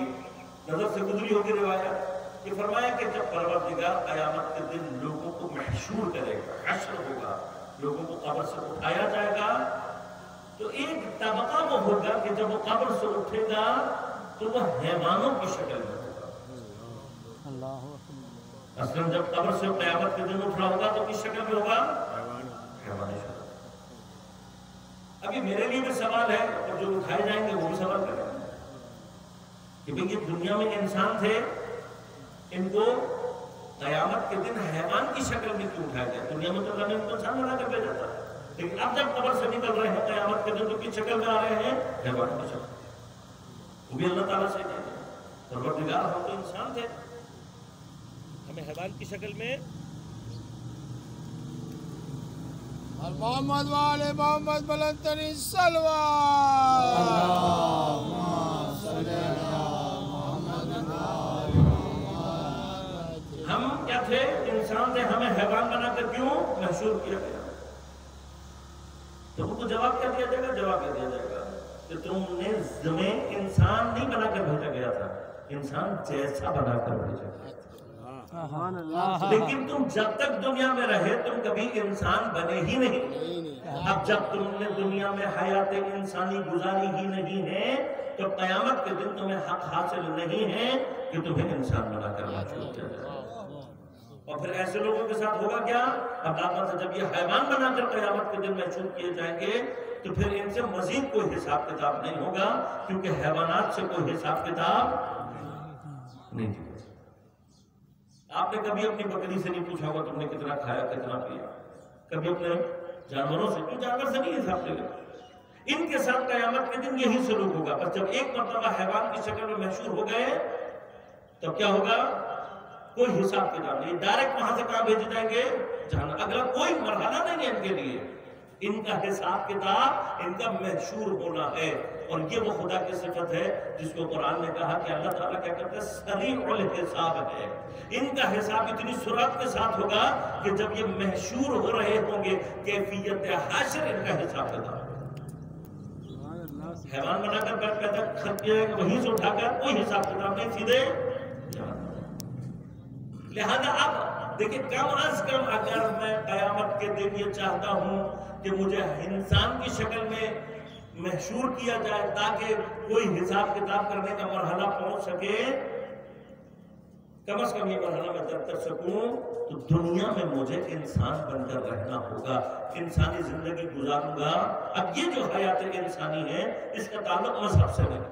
نظر سے گزری ہوگی روایت, یہ فرمایا کہ جب پروردگار قیامت کے دن لوگوں کو محشور کرے گا, حشر ہوگا, لوگوں کو قبر سے اٹھایا جائے گا, تو ایک طبقہ وہ ہوگا کہ جب وہ قبر سے اٹھے گا تو وہ حیوانوں کی شکل میں ہوگا. اللہ اصلاً جب قبر سے قیامت کے دن اٹھ رہا ہوگا تو کس شکل میں ہوگا؟ حیوانی شکل. ابھی میرے لیے بھی سوال ہے اور جو اٹھائے جائیں گے وہ بھی سوال کریں گے کہ بھئی یہ دنیا میں انسان تھے, ان کو قیامت کے دن حیوان کی شکل میں کیوں اٹھایا گیا؟ دنیا میں تو اللہ نے ان کو انسان بنا کر بھیجا تھا, لیکن اب جب قبر سے نکل رہے ہیں قیامت کے دن تو کس شکل میں آ رہے ہیں؟ حیوان کی شکل. وہ بھی اللہ تعالیٰ سے کہتے ہیں پروردگار ہم تو انسان تھے, ہمیں حیوان کی شکل میں. محمد والے محمد بلند ترین صلوات. ہم کیا تھے؟ انسان تھے, ہمیں حیوان بنا کر کیوں محشور کیا گیا؟ تو ان کو جواب کیا دیا جائے گا؟ جواب کیا دیا جائے گا کہ تم نے زمین انسان نہیں بنا کر بھیجا گیا تھا, انسان جیسا بنا کر بھیجا گیا تھا. لیکن تم جب تک دنیا میں رہے تم کبھی انسان بنے ہی نہیں. اب جب تم نے دنیا میں حیات انسانی گزاری ہی نہیں ہے تو قیامت کے دن تمہیں حق حاصل نہیں ہے کہ تمہیں انسان بنا کر محشور کیا جائے. اور پھر ایسے لوگوں کے ساتھ ہوگا کیا؟ اب اللہ سے جب یہ حیوان بنا کر قیامت کے دن محشور کیے جائیں گے تو پھر ان سے مزید کوئی حساب کتاب نہیں ہوگا, کیونکہ حیوانات سے کوئی حساب کتاب نہیں ہوگا. آپ نے کبھی اپنی بکری سے نہیں پوچھا ہوگا تم نے کتنا کھایا کتنا پیا, کبھی اپنے جانوروں سے, کیوں جانور سے نہیں حساب لے گا. ان کے ساتھ قیامت کے دن یہی سلوک ہوگا. بس جب ایک مرتبہ حیوان کی شکل میں محشور ہو گئے تب کیا ہوگا؟ کوئی حساب کتاب نہیں, ڈائریکٹ وہاں سے کہاں بھیجے جائیں گے؟ جہنم. اگلا کوئی مرحلہ نہیں ہے ان کے لیے, ان کا حساب کتاب ان کا محشور ہونا ہے، اور یہ وہ خدا کی صفت ہے جس کو قرآن نے کہا کہ اللہ تعالیٰ کیا کرتے ہیں، سریع الحساب ہے، ان کا حساب اتنی سرعت کے ساتھ ہوگا کہ جب یہ محشور ہو رہے ہوں گے کیفیت حشر ان کا حساب کتاب، حیوان بنا کر پیدا کر کیا ہے، وہیں سے اٹھا کر کوئی حساب کتاب نہیں، سیدھے لہذا اب دیکھیں کم از کم اگر میں قیامت کے دن یہ چاہتا ہوں کہ مجھے انسان کی شکل میں محشور کیا جائے تاکہ کوئی حساب کتاب کرنے کا مرحلہ پہنچ سکے، کم از کم یہ مرحلہ میں طے کر سکوں تو دنیا میں مجھے انسان بن کر رہنا ہوگا، انسانی زندگی گزاروں گا۔ اب یہ جو حیات انسانی ہے اس کا تعلق مذہب سے نہیں،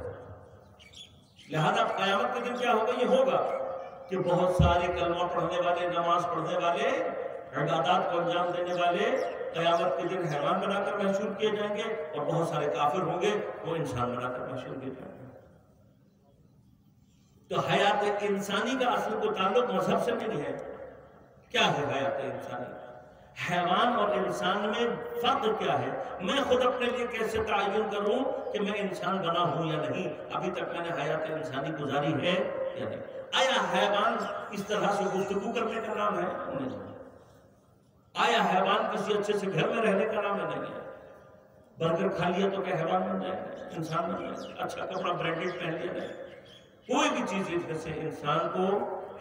لہذا قیامت کے دن کیا ہوگا، یہ ہوگا کہ بہت سارے کلمہ پڑھنے والے، نماز پڑھنے والے، عبادات کو انجام دینے والے قیامت کے دن حیوان بنا کر محشور کیے جائیں گے، اور بہت سارے کافر ہوں گے وہ انسان بنا کر محشور کیے جائیں گے۔ تو حیات انسانی کا اصل کو تعلق مذہب سے نہیں ہے۔ کیا ہے حیات انسانی؟ حیوان اور انسان میں فرق کیا ہے؟ میں خود اپنے لیے کیسے تعین کروں کہ میں انسان بنا ہوں یا نہیں؟ ابھی تک میں نے حیات انسانی گزاری ہے یا نہیں؟ آیا حیوان اس طرح سے گفتگو کرنے کا نام ہے؟ نہیں۔ آیا حیوان کسی اچھے سے گھر میں رہنے کا نام ہے؟ نہیں ہے۔ برگر کھا لیا تو کیا حیوان بن جائے، انسان بن جائے؟ اچھا کپڑا برانڈیڈ پہن لیا نہیں، کوئی بھی چیز جیسے انسان کو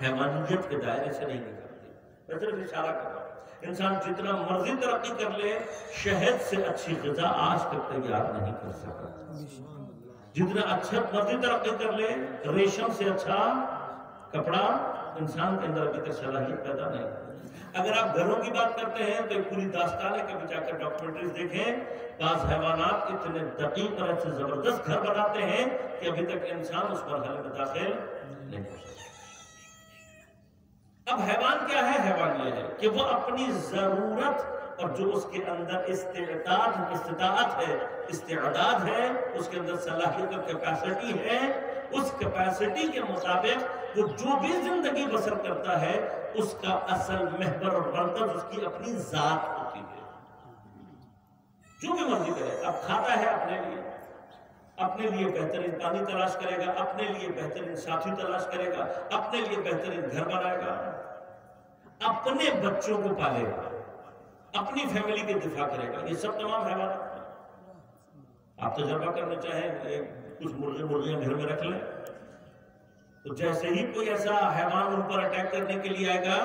حیوانیت کے دائرے سے نہیں نکالتی۔ میں صرف اشارہ کر رہا ہوں، انسان جتنا مرضی ترقی کر لے شہد سے اچھی غذا آج تک تیار نہیں کر سکا، جتنا اچھا مرضی ترقی کر لے ریشم سے اچھا کپڑا انسان کے اندر ابھی تک صلاحیت پیدا نہیں۔ اگر آپ گھروں کی بات کرتے ہیں تو ایک پوری داستان ہے، کبھی جا کر ڈاکومنٹریز دیکھیں، بعض حیوانات اتنے دقیق طرح سے زبردست گھر بناتے ہیں کہ ابھی تک انسان اس مرحلے میں داخل نہیں ہو سکتا۔ اب حیوان کیا ہے؟ حیوان یہ ہے کہ وہ اپنی ضرورت اور جو اس کے اندر استطاعت ہے، استعداد ہے، اس کے اندر صلاحیت اور کیپیسٹی ہے، اس کیپیسٹی کے مطابق وہ جو بھی زندگی بسر کرتا ہے اس کا اصل محور اور مرکز اس کی اپنی ذات ہوتی ہے۔ جو بھی مرضی کرے، اب کھاتا ہے اپنے لیے بہترین پانی تلاش کرے گا، اپنے لیے بہترین ساتھی تلاش کرے گا، اپنے لیے بہترین گھر بنائے گا، اپنے بچوں کو پالے گا، اپنی فیملی کے دفاع کرے گا۔ یہ سب تمام حیوانات ہیں۔ آپ تجربہ کرنا چاہیں کچھ مرغیاں گھر میں رکھ لیں تو جیسے ہی کوئی ایسا حیوان ان پر اٹیک کرنے کے لیے آئے گا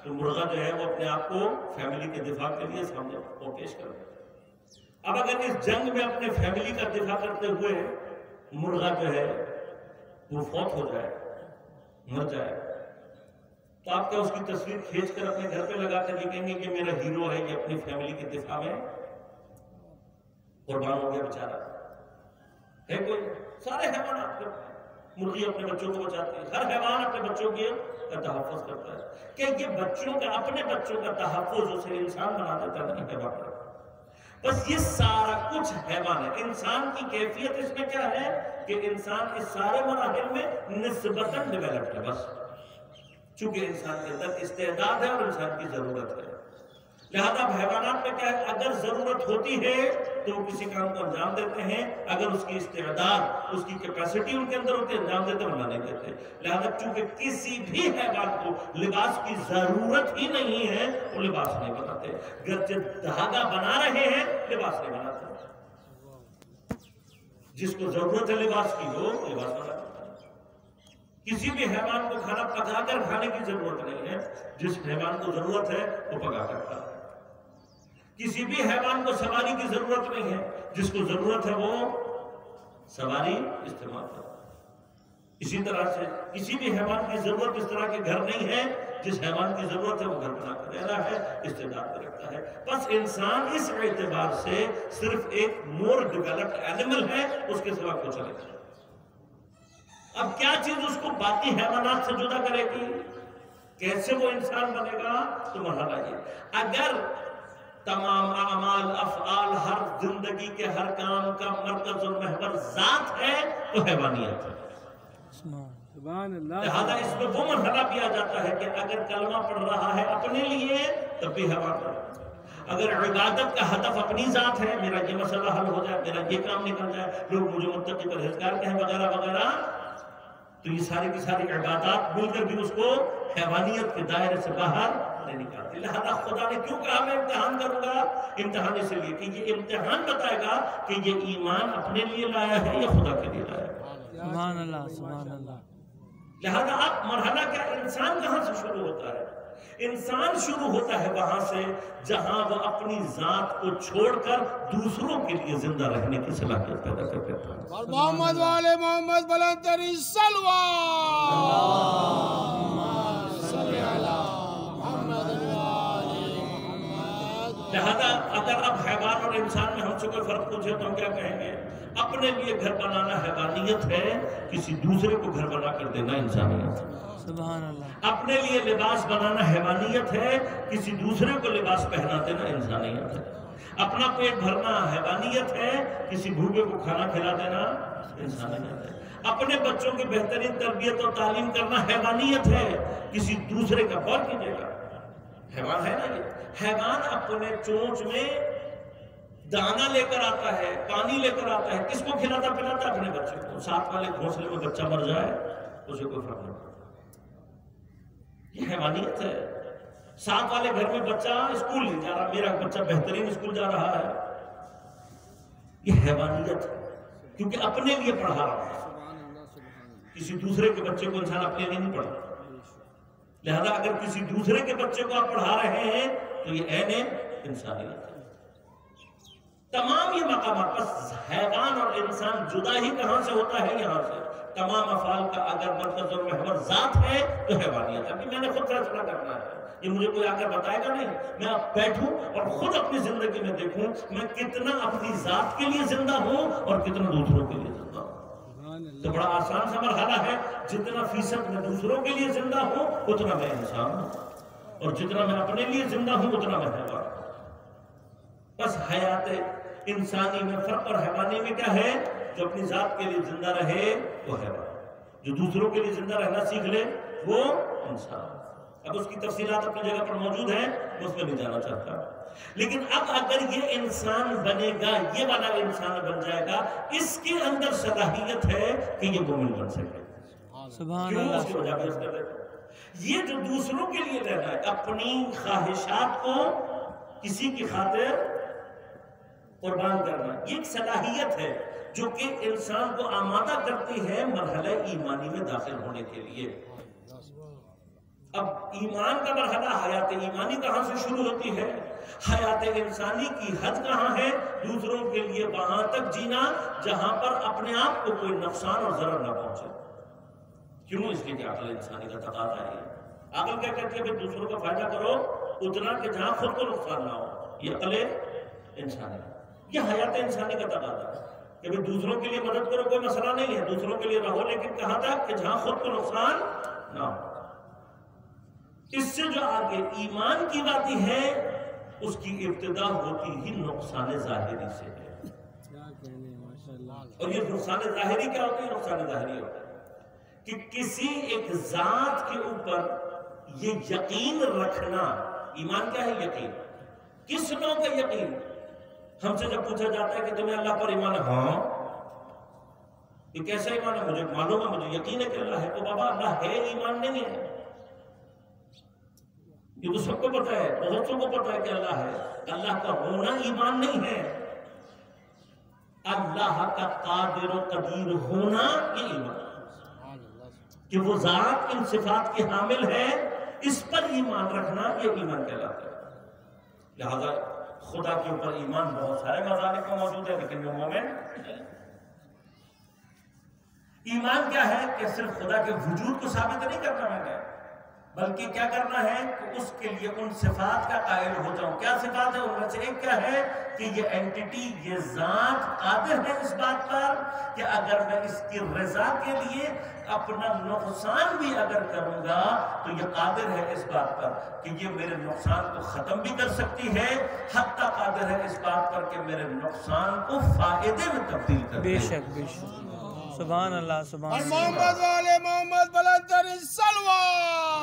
تو مرغا جو ہے وہ اپنے آپ کو فیملی کے دفاع کے لیے سامنے پیش کرے گا۔ اب اگر اس جنگ میں اپنے فیملی کا دفاع کرتے ہوئے مرغا جو ہے وہ فوت ہو جائے، مر جائے، تو آپ کیا اس کی تصویر کھینچ کر اپنے گھر پہ لگا کر یہ کہیں گے کہ میرا ہیرو ہے، یہ اپنی فیملی کے دفاع میں قربان ہو گیا بیچارہ؟ ہے کوئی؟ سارے حیوانات کرتے ہیں۔ مرغی اپنے بچوں کو بچاتی ہے، ہر حیوان اپنے بچوں کا تحفظ کرتا ہے، کہ یہ بچوں کا، اپنے بچوں کا تحفظ اسے انسان بنا دیتا نہیں حیوان۔ بس یہ سارا کچھ حیوان ہے۔ انسان کی کیفیت اس میں کیا ہے کہ انسان اس سارے مراحل میں نسبتاً ڈیولپڈ ہے، بس چونکہ انسان کے اندر استعداد ہے اور انسان کی ضرورت ہے۔ لہذا حیوانات میں کیا ہے، اگر ضرورت ہوتی ہے تو وہ کسی کام کو انجام دیتے ہیں، اگر اس کی استعداد، اس کی کیپیسٹی ان کے اندر ہوتی ہے انجام دیتے ورنہ نہیں دیتے۔ لہذا چونکہ کسی بھی حیوان کو لباس کی ضرورت ہی نہیں ہے وہ لباس نہیں بناتے، گرچہ دھاگا بنا رہے ہیں لباس نہیں بناتے۔ جس کو ضرورت ہے لباس کی وہ لباس بنا دیتا ہے۔ کسی بھی حیوان کو کھانا پکا کر کھانے کی ضرورت نہیں ہے، جس حیوان کو ضرورت ہے وہ پکا کر کھاتا ہے۔ کسی بھی حیوان کو سواری کی ضرورت نہیں ہے، جس کو ضرورت ہے وہ سواری استعمال کرتا ہے۔ اسی طرح سے کسی بھی حیوان کی ضرورت اس طرح کے گھر نہیں ہے، جس حیوان کی ضرورت ہے وہ گھر بنا کر رہ رہا ہے، استعداد رکھتا ہے۔ بس انسان اس اعتبار سے صرف ایک مور ڈیولپڈ اینیمل ہے، اس کے سوا کچھ نہیں۔ اب کیا چیز اس کو باقی حیوانات سے جدا کرے گی؟ کیسے وہ انسان بنے گا؟ تو مرحلہ یہ، اگر تمام اعمال، افعال، ہر زندگی کے ہر کام کا مرکز اور محور ذات ہے تو حیوانیت ہے۔ سبحان اللہ۔ لہذا اس میں وہ مرحلہ بھی آ جاتا ہے کہ اگر کلمہ پڑھ رہا ہے اپنے لیے تب بھی حیوان ہے، اگر عبادت کا ہدف اپنی ذات ہے، میرا یہ مسئلہ حل ہو جائے، میرا یہ کام نکل جائے، لوگ مجھے متقی پرہیزگار کہیں وغیرہ وغیرہ، تو یہ ساری کی ساری عبادات مل کر بھی اس کو حیوانیت کے دائرے سے باہر نہیں نکالتی۔ لہذا خدا نے کیوں کہا میں امتحان کروں گا؟ امتحان اس لیے کہ یہ امتحان بتائے گا کہ یہ ایمان اپنے لیے لایا ہے یا خدا کے لیے لایا ہے۔ سبحان اللہ، سبحان اللہ۔ لہذا اب مرحلہ کیا، انسان کہاں سے شروع ہوتا ہے؟ انسان شروع ہوتا ہے وہاں سے جہاں وہ اپنی ذات کو چھوڑ کر دوسروں کے لیے زندہ رہنے کی صلاحیت پیدا کر دیتا ہے۔ محمد والے محمد بلند ترین صلوات، صلی علی محمد والے محمد۔ لہذا اگر اب حیوان اور انسان میں ہم سے کوئی فرق پوچھے تو ہم کیا کہیں گے؟ اپنے لیے گھر بنانا حیوانیت ہے، کسی دوسرے کو گھر بنا کر دینا انسانیت ہے۔ سبحان اللہ۔ اپنے لیے لباس بنانا حیوانیت ہے، کسی دوسرے کو لباس پہنا دینا انسانیت ہے۔ اپنا پیٹ بھرنا حیوانیت ہے، کسی بھوکے کو کھانا کھلا دینا انسانیت ہے۔ اپنے بچوں کی بہترین تربیت اور تعلیم کرنا حیوانیت ہے، کسی دوسرے کا غور کیجیے گا، حیوان ہے نا یہ۔ حیوان اپنے چونچ میں دانا لے کر آتا ہے، پانی لے کر آتا ہے، کس کو کھلاتا پلاتا؟ اپنے بچے کو۔ ساتھ والے گھونسلے میں بچہ مر جائے اسے کوئی فرق نہیں پڑتا، یہ حیوانیت ہے۔ ساتھ والے گھر میں بچہ اسکول نہیں جا رہا، میرا بچہ بہترین اسکول جا رہا ہے، یہ حیوانیت ہے، کیونکہ اپنے لیے پڑھا رہا ہے۔ کسی دوسرے کے بچے کو انسان اپنے لیے نہیں پڑھا۔ لہذا اگر کسی دوسرے کے بچے کو آپ پڑھا رہے ہیں تو یہ عین انسانیت ہے۔ تمام یہ مقامات، بس حیوان اور انسان جدا ہی کہاں سے ہوتا ہے؟ یہاں سے۔ تمام افعال کا اگر مرکز اور محور ذات ہے تو حیوانیت ہے۔ ابھی میں نے خود فیصلہ کرنا ہے، یہ مجھے کوئی آ کر بتائے گا نہیں، میں اب بیٹھوں اور خود اپنی زندگی میں دیکھوں میں کتنا اپنی ذات کے لیے زندہ ہوں اور کتنا دوسروں کے لیے زندہ ہوں۔ تو بڑا آسان سا مرحلہ ہے، جتنا فیصد میں دوسروں کے لیے زندہ ہوں اتنا میں انسان ہوں، اور جتنا میں اپنے لیے زندہ ہوں اتنا میں حیوان ہوں۔ بس حیات انسانی میں فرق اور حیوانی میں کیا ہے؟ جو اپنی ذات کے لیے زندہ رہے وہ حیوان، جو دوسروں کے لیے زندہ رہنا سیکھ لے وہ انسان۔ اب اس کی تفصیلات اپنی جگہ پر موجود ہیں، میں اس میں نہیں جانا چاہتا، لیکن اب اگر یہ انسان بنے گا، یہ والا انسان بن جائے گا، اس کے اندر صلاحیت ہے کہ یہ مومن بن سکے۔ سبحان کیوں؟ اللہ۔ اس کی وجہ پیش کر دیتا ہوں۔ یہ جو دوسروں کے لیے رہنا ہے، اپنی خواہشات کو کسی کی خاطر قربان کرنا، یہ ایک صلاحیت ہے جو کہ انسان کو آمادہ کرتی ہے مرحلہ ایمانی میں داخل ہونے کے لیے۔ اب ایمان کا مرحلہ، حیات ایمانی کہاں سے شروع ہوتی ہے؟ حیات انسانی کی حد کہاں ہے؟ دوسروں کے لیے وہاں تک جینا جہاں پر اپنے آپ کو کوئی نقصان اور ضرر نہ پہنچے۔ کیوں؟ اس لیے کہ عقل انسانی کا تقاضا ہے۔ عقل کیا کہتی ہے؟ کہ دوسروں کا فائدہ کرو اتنا کہ جہاں خود کو نقصان نہ ہو، یہ عقل انسانی ہے، یہ حیات انسانی کا تقاضا ہے کہ بھی دوسروں کے لیے مدد کرو، کوئی مسئلہ نہیں ہے، دوسروں کے لیے رہو، لیکن کہاں تک کہ جہاں خود کو نقصان نہ ہو۔ اس سے جو آگے ایمان کی بات ہے اس کی ابتدا ہوتی ہی نقصان ظاہری سے ہے۔ اور یہ نقصان ظاہری کیا ہوتی ہے؟ نقصان ظاہری ہوتا ہے کہ کسی ایک ذات کے اوپر یہ یقین رکھنا۔ ایمان کیا ہے؟ یقین۔ کس نوع کا یقین؟ ہم سے جب پوچھا جاتا ہے کہ تمہیں اللہ پر ایمان ہے، ہاں، یہ کیسا ایمان ہے؟ مجھے معلوم ہے، مجھے یقین ہے کہ اللہ ہے۔ تو بابا اللہ ہے، ایمان نہیں ہے، یہ تو سب کو پتا ہے، بہت سب کو پتا ہے کہ اللہ ہے۔ اللہ کا ہونا ایمان نہیں ہے، اللہ کا قادر و قدیر ہونا یہ ایمان ہے، کہ وہ ذات ان صفات کی حامل ہے، اس پر ایمان رکھنا یہ ایمان کہلاتا ہے۔ لہذا خدا کے اوپر ایمان بہت سارے مذاہب میں موجود ہے، لیکن وہ مومن ایمان کیا ہے؟ کہ صرف خدا کے وجود کو ثابت نہیں کرنا میں نے، بلکہ کیا کرنا ہے کہ اس کے لیے ان صفات کا قائل ہو جاؤں۔ کیا صفات ہے؟ ان میں سے ایک کیا ہے کہ یہ اینٹیٹی، یہ ذات قادر ہے اس بات پر کہ اگر میں اس کی رضا کے لیے اپنا نقصان بھی اگر کروں گا تو یہ قادر ہے اس بات پر کہ یہ میرے نقصان کو ختم بھی کر سکتی ہے، حتیٰ قادر ہے اس بات پر کہ میرے نقصان کو فائدے میں تبدیل کر دے۔ بے شک، بے شک۔ سبحان اللہ، سبحان اللہ۔ محمد والے محمد بلند ترین صلوات،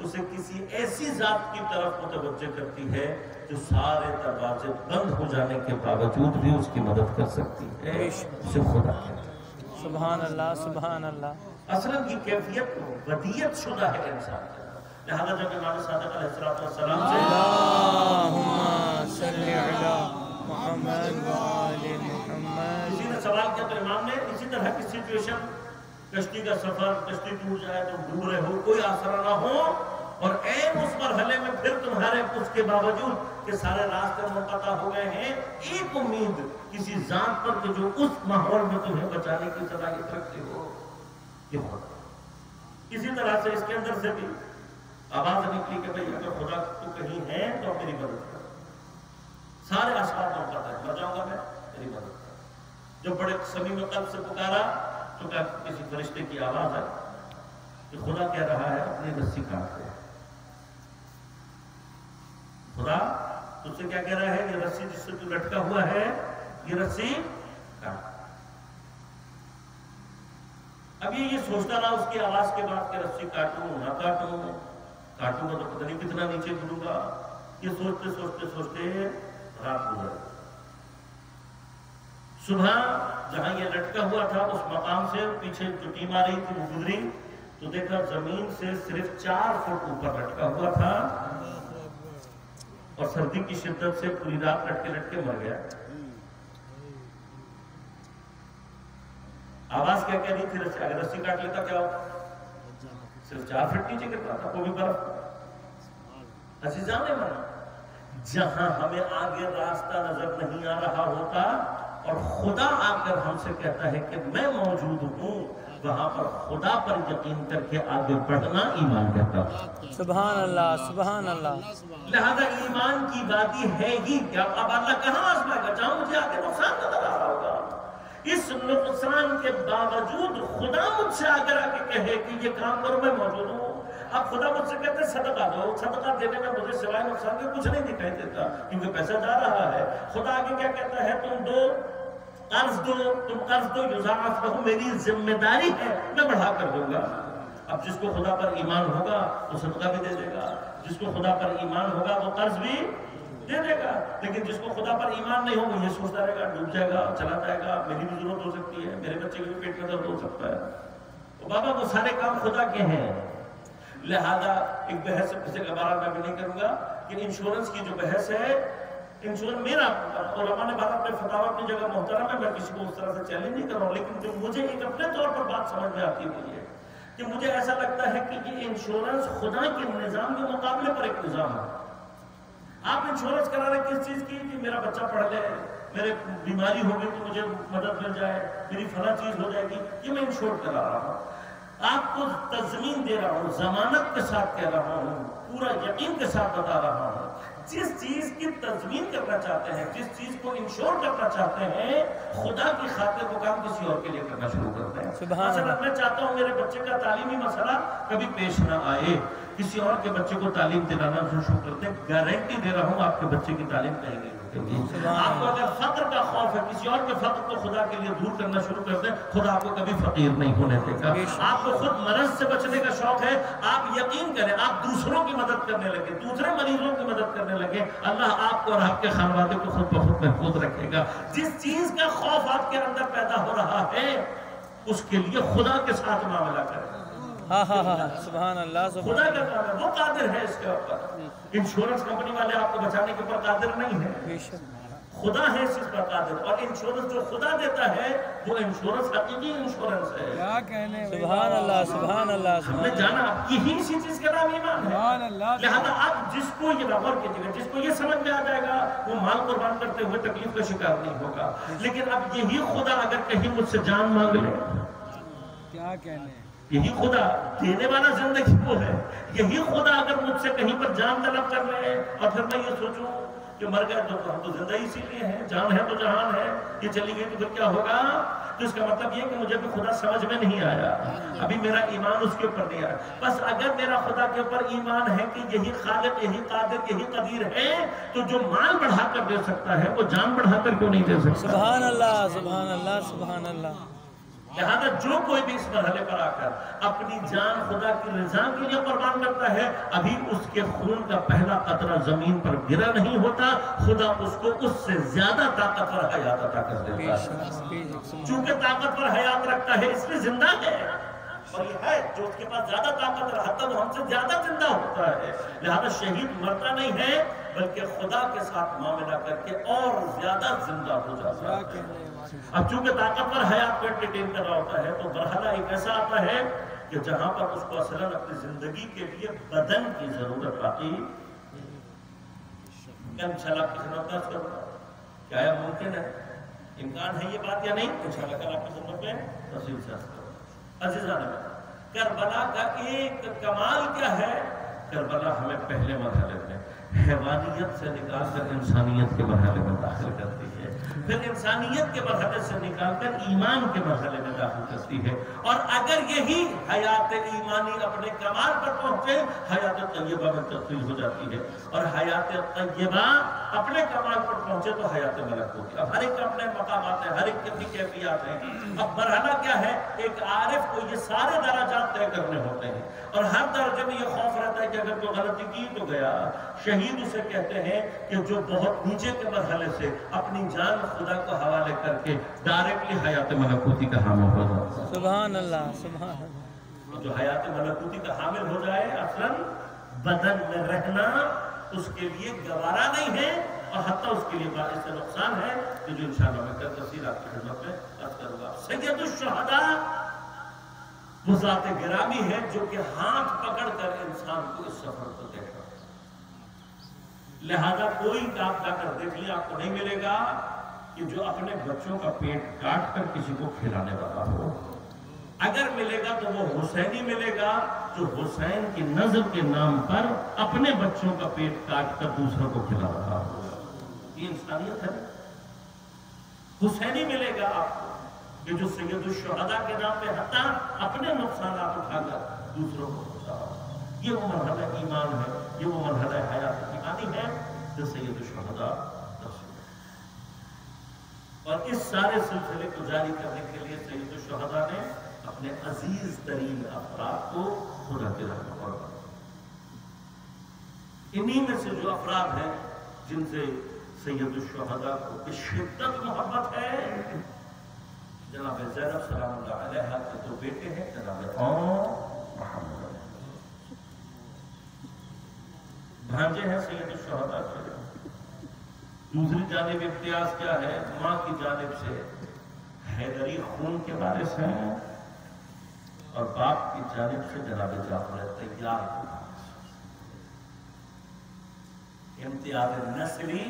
اسے کسی ایسی ذات کی طرف متوجہ کرتی ہے جو سارے دروازے بند ہو جانے کے باوجود بھی اس کی مدد کر سکتی ہے، اسے خدا کہتے ہیں۔ سبحان اللہ سبحان اللہ۔ اصلاً کی کیفیت ودیت شدہ ہے انسان کے، لہذا جب امام صادق علیہ السلام سے اللہم صلی علی محمد وآل محمد، کسی نے سوال کیا تو امام نے اسی طرح کی سچویشن، کشتی کا سفر، کشتی ٹوٹ جائے تو ڈوب رہے ہو، کوئی آسرا نہ ہو، اور این اس مرحلے میں پھر تمہارے اس کے باوجود کہ سارے راستے منقطع ہو گئے ہیں، ایک امید کسی ذات پر کہ جو اس ماحول میں تمہیں بچانے کی صلاحیت رکھتے ہو، یہ ہوتا ہے۔ اسی طرح سے اس کے اندر سے بھی آواز نکلی کہ بھئی اگر خدا تو کہیں ہے تو میری مدد کر، سارے اسباب منقطع ہے، مر جاؤں گا میں، میری مدد کر۔ جب بڑے صمیم قلب سے پکارا تو کہا کسی فرشتے کی آواز ہے کہ خدا کہہ رہا ہے اپنی رسی کاٹ دے۔ خدا تجھ سے کیا کہہ رہا ہے؟ یہ رسی جس سے تو لٹکا ہوا ہے، یہ رسی کاٹ۔ اب یہ سوچتا رہا اس کی آواز کے بعد کہ رسی کاٹوں نہ کاٹوں، کاٹوں گا تو پتہ نہیں کتنا نیچے گروں گا۔ یہ سوچتے سوچتے سوچتے رات گزر گئی۔ صبح جہاں یہ لٹکا ہوا تھا اس مقام سے پیچھے جو ٹیم آ رہی تھی وہ گزری تو دیکھا زمین سے صرف 4 فٹ اوپر لٹکا ہوا تھا، اور سردی کی شدت سے پوری رات لٹکے لٹکے مر گیا۔ آواز کیا کہہ رہی تھی؟ رسی اگر رسی کاٹ لیتا کیا ہوتا؟ صرف 4 فٹ نیچے گرتا تھا، وہ بھی برف۔ عزیزان من، جہاں ہمیں آگے راستہ نظر نہیں آ رہا ہوتا اور خدا آ کر ہم سے کہتا ہے کہ میں موجود ہوں، وہاں پر خدا پر یقین کر کے آگے بڑھنا ایمان کہتا ہے۔ سبحان اللہ سبحان اللہ۔ لہذا ایمان کی وادی ہے ہی کیا؟ اب اللہ کہاں آزمائے گا؟ جہاں مجھے آگے نقصان نظر آ رہا ہوگا، اس نقصان کے باوجود خدا مجھ سے آگر آ کے کہے کہ یہ کام کرو، میں موجود ہوں۔ اب خدا مجھ سے کہتے ہیں صدقہ دو، صدقہ دینے میں مجھے سوائے نقصان کے کچھ نہیں دکھائی دیتا کیونکہ پیسہ جا رہا ہے۔ خدا آگے کیا کہتا ہے؟ تم دو، قرض دو، تم قرض دو، یضاعف لہم، میری ذمہ داری ہے، میں بڑھا کر دوں گا۔ اب جس کو خدا پر ایمان ہوگا وہ صدقہ بھی دے دے گا، جس کو خدا پر ایمان ہوگا وہ قرض بھی دے دے گا، لیکن جس کو خدا پر ایمان نہیں ہوگا یہ سوچتا رہے گا، ڈوب جائے گا، چلا جائے گا، میری بھی ضرورت ہو سکتی ہے، میرے بچے کے بھی پیٹ میں درد ہو سکتا ہے۔ تو بابا وہ سارے کام خدا کے ہیں۔ لہذا ایک بحث سے دوبارہ میں بھی نہیں کروں گا کہ انشورنس کی جو بحث ہے، انشورنس میرا علماء نے بات اپنے فتاوی اپنی جگہ محترم ہے، میں کسی کو اس طرح سے چیلنج نہیں کر رہا ہوں، لیکن جو مجھے ایک اپنے طور پر بات سمجھ میں آتی ہوئی ہے کہ مجھے ایسا لگتا ہے کہ یہ انشورنس خدا کے نظام کے مقابلے پر ایک نظام ہے۔ آپ انشورنس کرا رہے کس چیز کی؟ کہ میرا بچہ پڑھ لے، میرے بیماری ہوگی تو مجھے مدد مل جائے، میری فلاں چیز ہو جائے گی، یہ میں انشور کرا رہا ہوں۔ آپ کو تضمین دے رہا ہوں، ضمانت کے ساتھ کہہ رہا ہوں، پورا یقین کے ساتھ بتا رہا ہوں۔ جس چیز کی تضمین کرنا چاہتے ہیں، جس چیز کو انشور کرنا چاہتے ہیں، خدا کی خاطر وہ کام کسی اور کے لیے کرنا شروع کرتے ہیں۔ مثلا میں چاہتا ہوں میرے بچے کا تعلیمی مسئلہ کبھی پیش نہ آئے، کسی اور کے بچے کو تعلیم دلانا شروع کرتے ہیں، گارنٹی دے رہا ہوں آپ کے بچے کی تعلیم کہیں نہیں رکے گی۔ آپ کو اگر فقر کا خوف ہے، کسی اور کے فقر کو خدا کے لیے دور کرنا شروع کرتے ہیں، خدا آپ کو کبھی فقیر نہیں ہونے دے گا۔ آپ کو خود مرض سے بچنے کا شوق ہے، آپ یقین کریں، آپ دوسروں کی مدد کرنے لگے، دوسرے مریضوں کی مدد کرنے لگے، اللہ آپ کو اور آپ کے خانوادے کو خود بخود محفوظ رکھے گا۔ جس چیز کا خوف آپ کے اندر پیدا ہو رہا ہے اس کے لیے خدا کے ساتھ معاملہ کریں۔ سبحان اللہ خدا کا کام ہے، وہ قادر ہے اس کے اوپر۔ انشورنس کمپنی والے آپ کو بچانے کے اوپر قادر نہیں ہے، خدا ہے اس چیز پر قادر۔ اور انشورنس جو خدا دیتا ہے وہ انشورنس حقیقی انشورنس ہے۔ کیا کہنے، سبحان اللہ سبحان اللہ۔ ہم نے جانا یہی اسی چیز کا نام ایمان ہے۔ سبحان اللہ۔ لہذا آپ جس کو یہ غور کیجیے گا، جس کو یہ سمجھ میں آ جائے گا وہ مال قربان کرتے ہوئے تکلیف کا شکار نہیں ہوگا۔ لیکن اب یہی خدا اگر کہیں مجھ سے جان مانگ لے، کیا کہنے، یہی خدا دینے والا زندگی کو ہے، یہی خدا اگر مجھ سے کہیں پر جان طلب کر لے اور پھر میں یہ سوچوں کہ مر گئے تو ہم تو زندہ اسی لیے ہیں، جان ہے تو جہان ہے، یہ چلی گئی تو پھر کیا ہوگا؟ تو اس کا مطلب یہ کہ مجھے بھی خدا سمجھ میں نہیں آیا، ابھی میرا ایمان اس کے اوپر نہیں آیا۔ بس اگر میرا خدا کے اوپر ایمان ہے کہ یہی خالق، یہی قادر، یہی قدیر ہے، تو جو مال بڑھا کر دے سکتا ہے وہ جان بڑھا کر کیوں نہیں دے سکتا؟ سبحان اللہ سبحان اللہ سبحان اللہ۔ لہذا جو کوئی بھی اس مرحلے پر آ کر اپنی جان خدا کی رضا کے لیے قربان کرتا ہے، ابھی اس کے خون کا پہلا قطرہ زمین پر گرا نہیں ہوتا، خدا اس کو اس سے زیادہ طاقتور حیات عطا کر دیتا ہے۔ چونکہ طاقتور حیات رکھتا ہے اس لیے زندہ ہے، اور یہ ہے جو اس کے پاس زیادہ طاقت رہتا ہے وہ ہم سے زیادہ زندہ ہوتا ہے۔ لہذا شہید مرتا نہیں ہے بلکہ خدا کے ساتھ معاملہ کر کے اور زیادہ زندہ ہو جاتا ہے۔ اب چونکہ طاقتور حیات کو انٹرٹین کر رہا ہوتا ہے تو مرحلہ ایک ایسا آتا ہے کہ جہاں پر اس کو اصلاً اپنی زندگی کے لیے بدن کی ضرورت آتی ہے۔ انشاءاللہ آپ کی خدمت میں عرض کروں، کیا یہ ممکن ہے، امکان ہے یہ بات یا نہیں؟ انشاءاللہ کل آپ کی خدمت میں تفصیل سے عرض کروں۔ عزیزان کربلا کا ایک کمال کیا ہے؟ کربلا ہمیں پہلے مرحلے میں حیوانیت سے نکال کر انسانیت کے مرحلے میں داخل کرتی ہے، پھر انسانیت کے مرحلے سے نکال کر ایمان کے مرحلے میں داخل کرتی ہے، اور اگر یہی حیات ایمانی اپنے کمال پر پہنچے حیات طیبہ میں تبدیل ہو جاتی ہے، اور حیات طیبہ اپنے کمال پر پہنچے تو حیات ملکوت۔ اب ہر ایک اپنے مقامات ہیں، ہر ایک کی اپنی کیفیات ہیں۔ اب مرحلہ کیا ہے؟ ایک عارف کو یہ سارے درجات طے کرنے ہوتے ہیں، اور ہر درجے میں یہ خوف رہتا ہے کہ اگر کوئی غلطی کی تو گیا۔ شہید اسے کہتے ہیں کہ جو بہت نیچے کے مرحلے سے اپنی جان خدا کو حوالے کر کے ڈائریکٹلی حیات ملکوتی کا حامل ہو جاتا ہے۔ سبحان اللہ، سبحان اللہ۔ جو حیات ملکوتی کا حامل ہو جائے اصلاً بدن میں رہنا اس کے لیے گوارا نہیں ہے، اور حتیٰ اس کے لیے باعث نقصان ہے، کہ جو انشاءاللہ میں کل تفصیل آپ کی خدمت میں عرض کروں گا۔ سید الشہداء وہ ذات گرامی ہے جو کہ ہاتھ پکڑ کر انسان کو اس سفر کو دیکھا۔ لہذا کوئی آپ جا کر دیکھ لیں، آپ کو نہیں ملے گا کہ جو اپنے بچوں کا پیٹ کاٹ کر کسی کو کھلانے والا ہو۔ اگر ملے گا تو وہ حسینی ملے گا جو حسین کی نظر کے نام پر اپنے بچوں کا پیٹ کاٹ کر دوسروں کو کھلا رہا ہو۔ یہ انسانیت ہے۔ حسینی ملے گا آپ کو کہ جو سید الشہداء کے نام پہ حتیٰ اپنے نقصانات اٹھا کر دوسروں کو بچا رہا ہے۔ یہ وہ مرحلہ ایمان ہے، یہ وہ مرحلہ حیات ایمانی ہے جو سید الشہداء تفصیل ہے۔ اور اس سارے سلسلے کو جاری کرنے کے لیے سید الشہداء نے اپنے عزیز ترین افراد کو خدا کے راہ پر قربان کیا۔ انہی میں سے جو افراد ہیں جن سے سید الشہداء کو بشدت محبت ہے، جناب زینب سلام اللہ علیہا کے دو بیٹے ہیں، جناب محمد بھانجے ہیں سید الشہداء کے۔ دوسری جانب امتیاز کیا ہے؟ ماں کی جانب سے حیدری خون کے وارث ہیں، اور باپ کی جانب سے جناب جعفر طیار کے وارث۔ امتیاز نسلی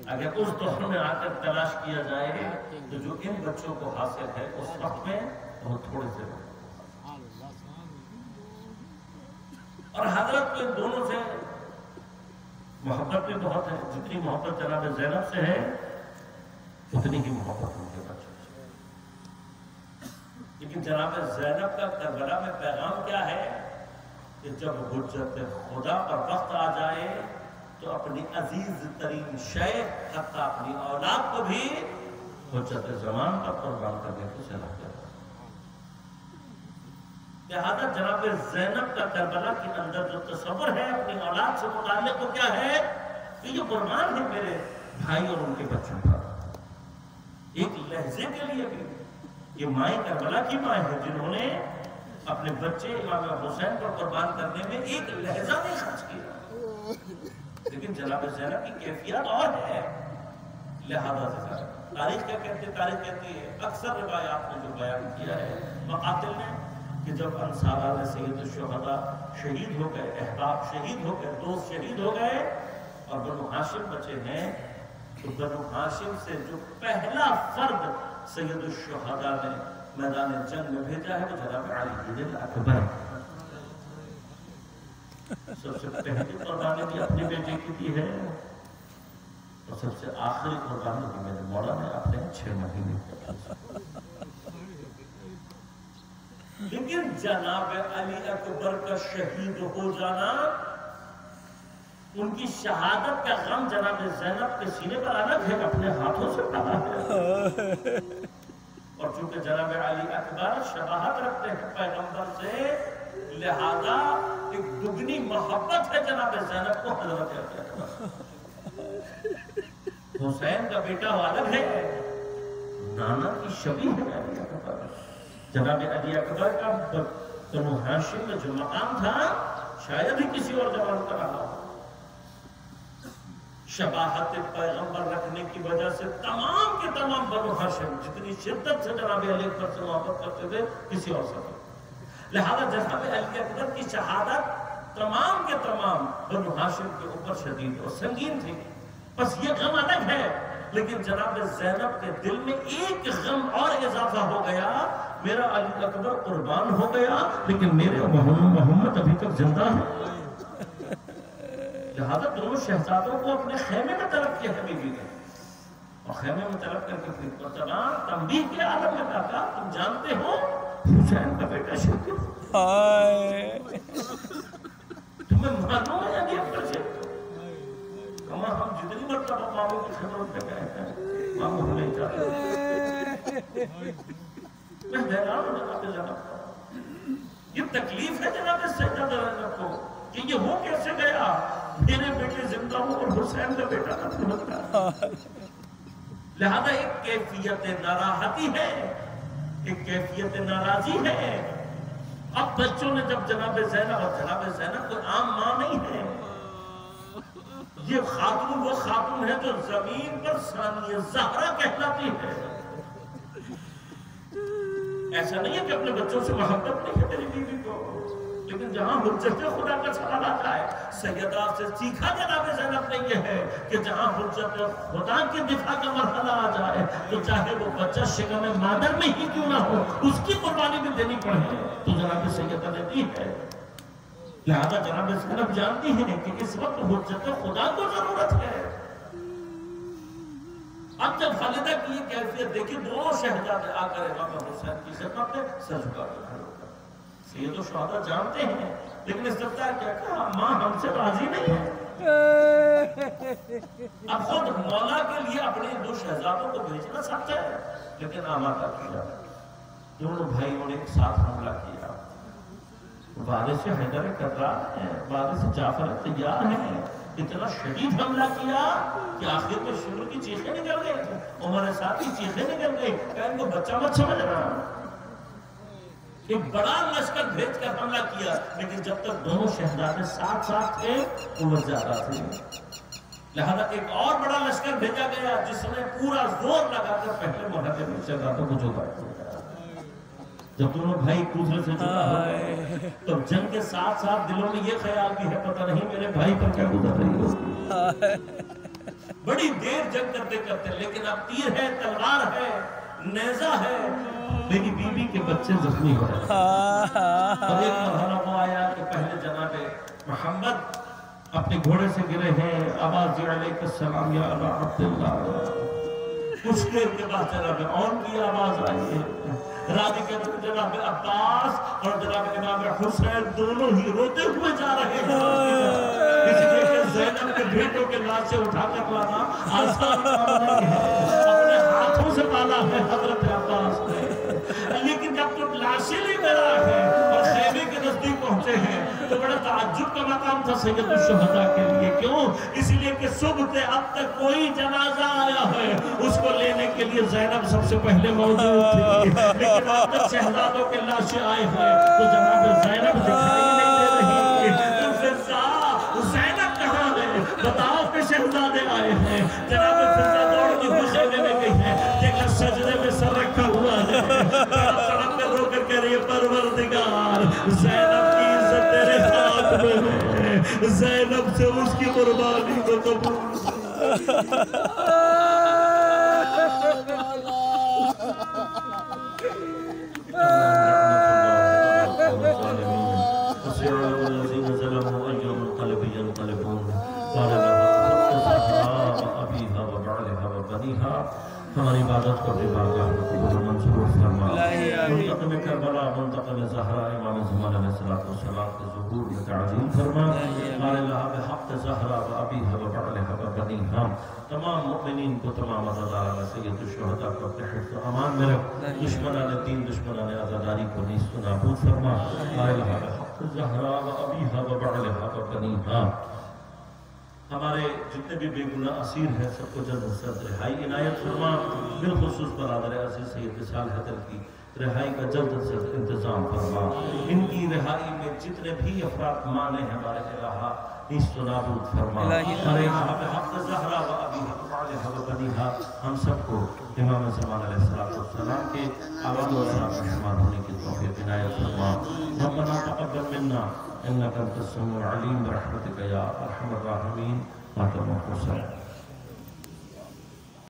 اگر اس دور میں آ کر تلاش کیا جائے تو جو ان بچوں کو حاصل ہے اس وقت میں بہت تھوڑے سے لوگ، اور حضرت کو ان دونوں سے محبت بھی بہت ہے۔ جتنی محبت جناب زینب سے ہے اتنی ہی محبت ان کے بچوں سے۔ لیکن جناب زینب کا کربلا میں پیغام کیا ہے کہ جب حجت خدا پر وقت آ جائے تو اپنی عزیز ترین شے حتیٰ اپنی اولاد کو بھی حجت زمان پر قربان کرنے کو سے رکھ دیتا۔ لہذا جناب زینب کا کربلا کے اندر جو تصور ہے اپنی اولاد سے متعلق وہ کیا ہے کہ یہ قربان ہے میرے بھائی اور ان کے بچوں پر۔ ایک لہجے کے لیے بھی یہ مائیں کربلا کی مائیں ہیں جنہوں نے اپنے بچے امام حسین پر قربان کرنے میں ایک لہجہ نہیں خرچ کیا۔ لیکن جناب زینب کی کیفیت اور ہے۔ لہذا سے تاریخ کیا کہتی ہے؟ تاریخ کہتی ہے اکثر روایات میں جو بیان کیا ہے مقاتل نے کہ جب انصار علیہ سید الشہداء شہید ہو گئے، احباب شہید ہو گئے، دوست شہید ہو گئے، اور بنو ہاشم بچے ہیں، تو بنو ہاشم سے جو پہلا فرد سید الشہداء نے میدان جنگ میں بھیجا ہے وہ جناب علی بن اکبر۔ سب سے پہلی قربانی بھی اپنے بیٹے کی دی ہے، اور سب سے آخری قربانی بھی میرے مولا نے اپنے 6 مہینے کی۔ لیکن جناب علی اکبر کا شہید ہو جانا، ان کی شہادت کا غم جناب زینب کے سینے پر الگ ہے، اپنے ہاتھوں سے پڑا ہے۔ اور چونکہ جناب علی اکبر شباہت رکھتے ہیں پیغمبر سے، لہذا ایک دگنی محبت ہے جناب زینب کو حضرت علی اکبر۔ حسین کا بیٹا والد ہے، نانا کی شبیہ ہے علی اکبر۔ جناب علی اکبر کا بنو ہاشم میں جو مقام تھا شاید ہی کسی اور زبان کا رہا۔ شباہت پیغمبر رکھنے کی وجہ سے تمام کے تمام بنو ہاشم جتنی شدت سے جناب علی اکبر سے محبت کرتے تھے کسی اور سے نہیں۔ لہذا جناب علی اکبر کی شہادت تمام کے تمام بنو ہاشم کے اوپر شدید اور سنگین تھی۔ بس یہ غم الگ ہے، لیکن جناب زینب کے دل میں ایک غم اور اضافہ ہو گیا، میرا علی اکبر قربان ہو گیا لیکن میرے محمد ابھی تک زندہ ہے۔ لہذا دونوں شہزادوں کو اپنے خیمے میں طلب کیا ہے بیوی نے، اور خیمے میں طلب کر کے پھر مرتبہ تنبیہ کے عالم میں کہا تم جانتے ہو حسین کا بیٹا شہید تمہیں معلوم ہے علی اکبر شہید کما ہم جتنی مرتبہ ماموں کی خدمت میں گئے ہیں ماموں ہمیں جاتے میں حیران ہوں جناب زینب، یہ تکلیف ہے جناب سیدہ زینب کو کہ یہ ہو کیسے گیا، میرے بیٹے زندہ ہوں اور حسین کا بیٹا نہ تھا۔ لہذا ایک کیفیت ناراحتی ہے، ایک کیفیت ناراضی ہے۔ اب بچوں نے جب جناب زینب، اور جناب زینب کوئی عام ماں نہیں ہے، یہ خاتون وہ خاتون ہے جو زمین پر ثانیہ زہرا کہلاتی ہے۔ ایسا نہیں ہے کہ اپنے بچوں سے محبت نہیں ہے میری بیوی کو، لیکن جہاں حجت خدا کا سوال آتا ہے، سیدہ سے سیکھا جناب زینب نے یہ ہے کہ جہاں حجت خدا کے دفاع کا مرحلہ آ جائے تو چاہے وہ بچہ شکم مادر میں ہی کیوں نہ ہو اس کی قربانی بھی دینی پڑے، تو جناب سیدہ نے دی ہے۔ لہذا جناب زینب جانتی ہیں کہ اس وقت حجت خدا کو ضرورت ہے۔ اب جب خالدہ کی یہ کیفیت دیکھی، دونوں شہزادے آ کر امام حسین کی خدمت میں سر جھکا کر کھڑے ہو گئے۔ سید و شہداء جانتے ہیں، لیکن اس سرکار کیا کہا ماں ہم سے راضی نہیں ہے۔ اب خود مولا کے لیے اپنے دو شہزادوں کو بھیجنا سخت ہے، لیکن آمادہ کیا، دونوں بھائیوں نے ایک ساتھ حملہ کیا۔ وارث حیدر کرار ہیں، وارث جعفر تیار ہیں، اتنا شدید حملہ کیا کہ آخر میں شروع کی چیخیں نکل گئی، عمر ساتھ کی چیخیں نکل گئی کہ ان کو بچہ مت سمجھ رہا۔ ایک بڑا لشکر بھیج کر حملہ کیا، لیکن جب تک دونوں شہزادے ساتھ ساتھ تھے قوت زیادہ تھی، لہذا ایک اور بڑا لشکر بھیجا گیا جس نے پورا زور لگا کر پہلے محلے میں شہزادوں کو جھکا دیا۔ جب دونوں بھائی ایک دوسرے سے جدا ہو گئے تو جنگ کے ساتھ ساتھ دلوں میں یہ خیال بھی ہے پتہ نہیں میرے بھائی پر کیا گزر رہی ہوگی۔ بڑی دیر جنگ کرتے کرتے، لیکن اب تیر ہے، تلوار ہے، نیزہ ہے، میری بیوی کے بچے زخمی ہو رہے ہیں۔ اور ایک مرحلہ وہ آیا کہ پہلے جناب محمد اپنے گھوڑے سے گرے ہیں، آواز علیہ السلام یا ابا عبداللہ۔ کچھ دیر کے بعد جناب اون کی آواز آئی ہے، راضی کے جناب عباس اور جناب امام حسین دونوں ہی روتے ہوئے جا رہے ہیں۔ اس لیے کہ زینب کے بیٹوں کے لاشیں اٹھا کر لانا آسان کام نہیں ہے، اپنے ہاتھوں سے پالا ہے حضرت عباس نے۔ لیکن جب تو لاشیں لے کر آئے ہیں اور خیمے کے نزدیک پہنچے ہیں تو بڑا تعجب کا مقام تھا سید الشہداء کے لیے۔ کیوں؟ اس لیے کہ صبح سے اب تک کوئی جنازہ آیا ہے اس کو لینے کے لیے زینب سب سے پہلے موجود تھی، لیکن اب تک شہزادوں کے لاشیں آئے ہیں تو جناب زینب دکھائی نہیں دے رہی۔ زینب کہاں ہے؟ بتاؤ کہ شہزادے آئے ہیں۔ جناب فضا دوڑ کی خیمے میں گئی ہے، دیکھا سجدے میں سر رکھا ہوا ہے، تڑپ کر رو کر کہہ رہی ہے پروردگار زینب کی عزت تیرے ہاتھ میں ہے، زینب سے اس کی قربانی کو قبول۔ ہماری عبادت کو بھی بارگاہ میں قبول منظور فرما۔ منتقم کربلا منتقم زہرا امام زمان علیہ السلام کے ظہور میں تعظیم فرما قال اللہ بحق زہرا و ابیہا و بعلہا و بنیہا تمام مؤمنین کو تمام عزادار سید الشہداء کو اپنے حفظ و امان میں رکھ دشمنان دین دشمنان عزاداری کو نیست و نابود فرما قال اللہ بحق زہرا و ابیہا و بعلہا و بنیہا ہمارے جتنے بھی بے گناہ اسیر ہیں سب کو جلد سے جلد رہائی عنایت فرما بالخصوص برادر عزیز سید وصال حیدر کی رہائی کا جلد سے جلد انتظام فرما ان کی رہائی میں جتنے بھی افراد مانے ہیں ہمارے الہا نیست و نابود فرما بحق زہرا و ابیہا و بنیہا ہم سب کو امام زمان علیہ السلام کے آباد و سلام میں شمار ہونے کی توفیق عنایت فرما ربنا تقبل منا انك انت السميع العليم برحمتك يا ارحم الراحمين.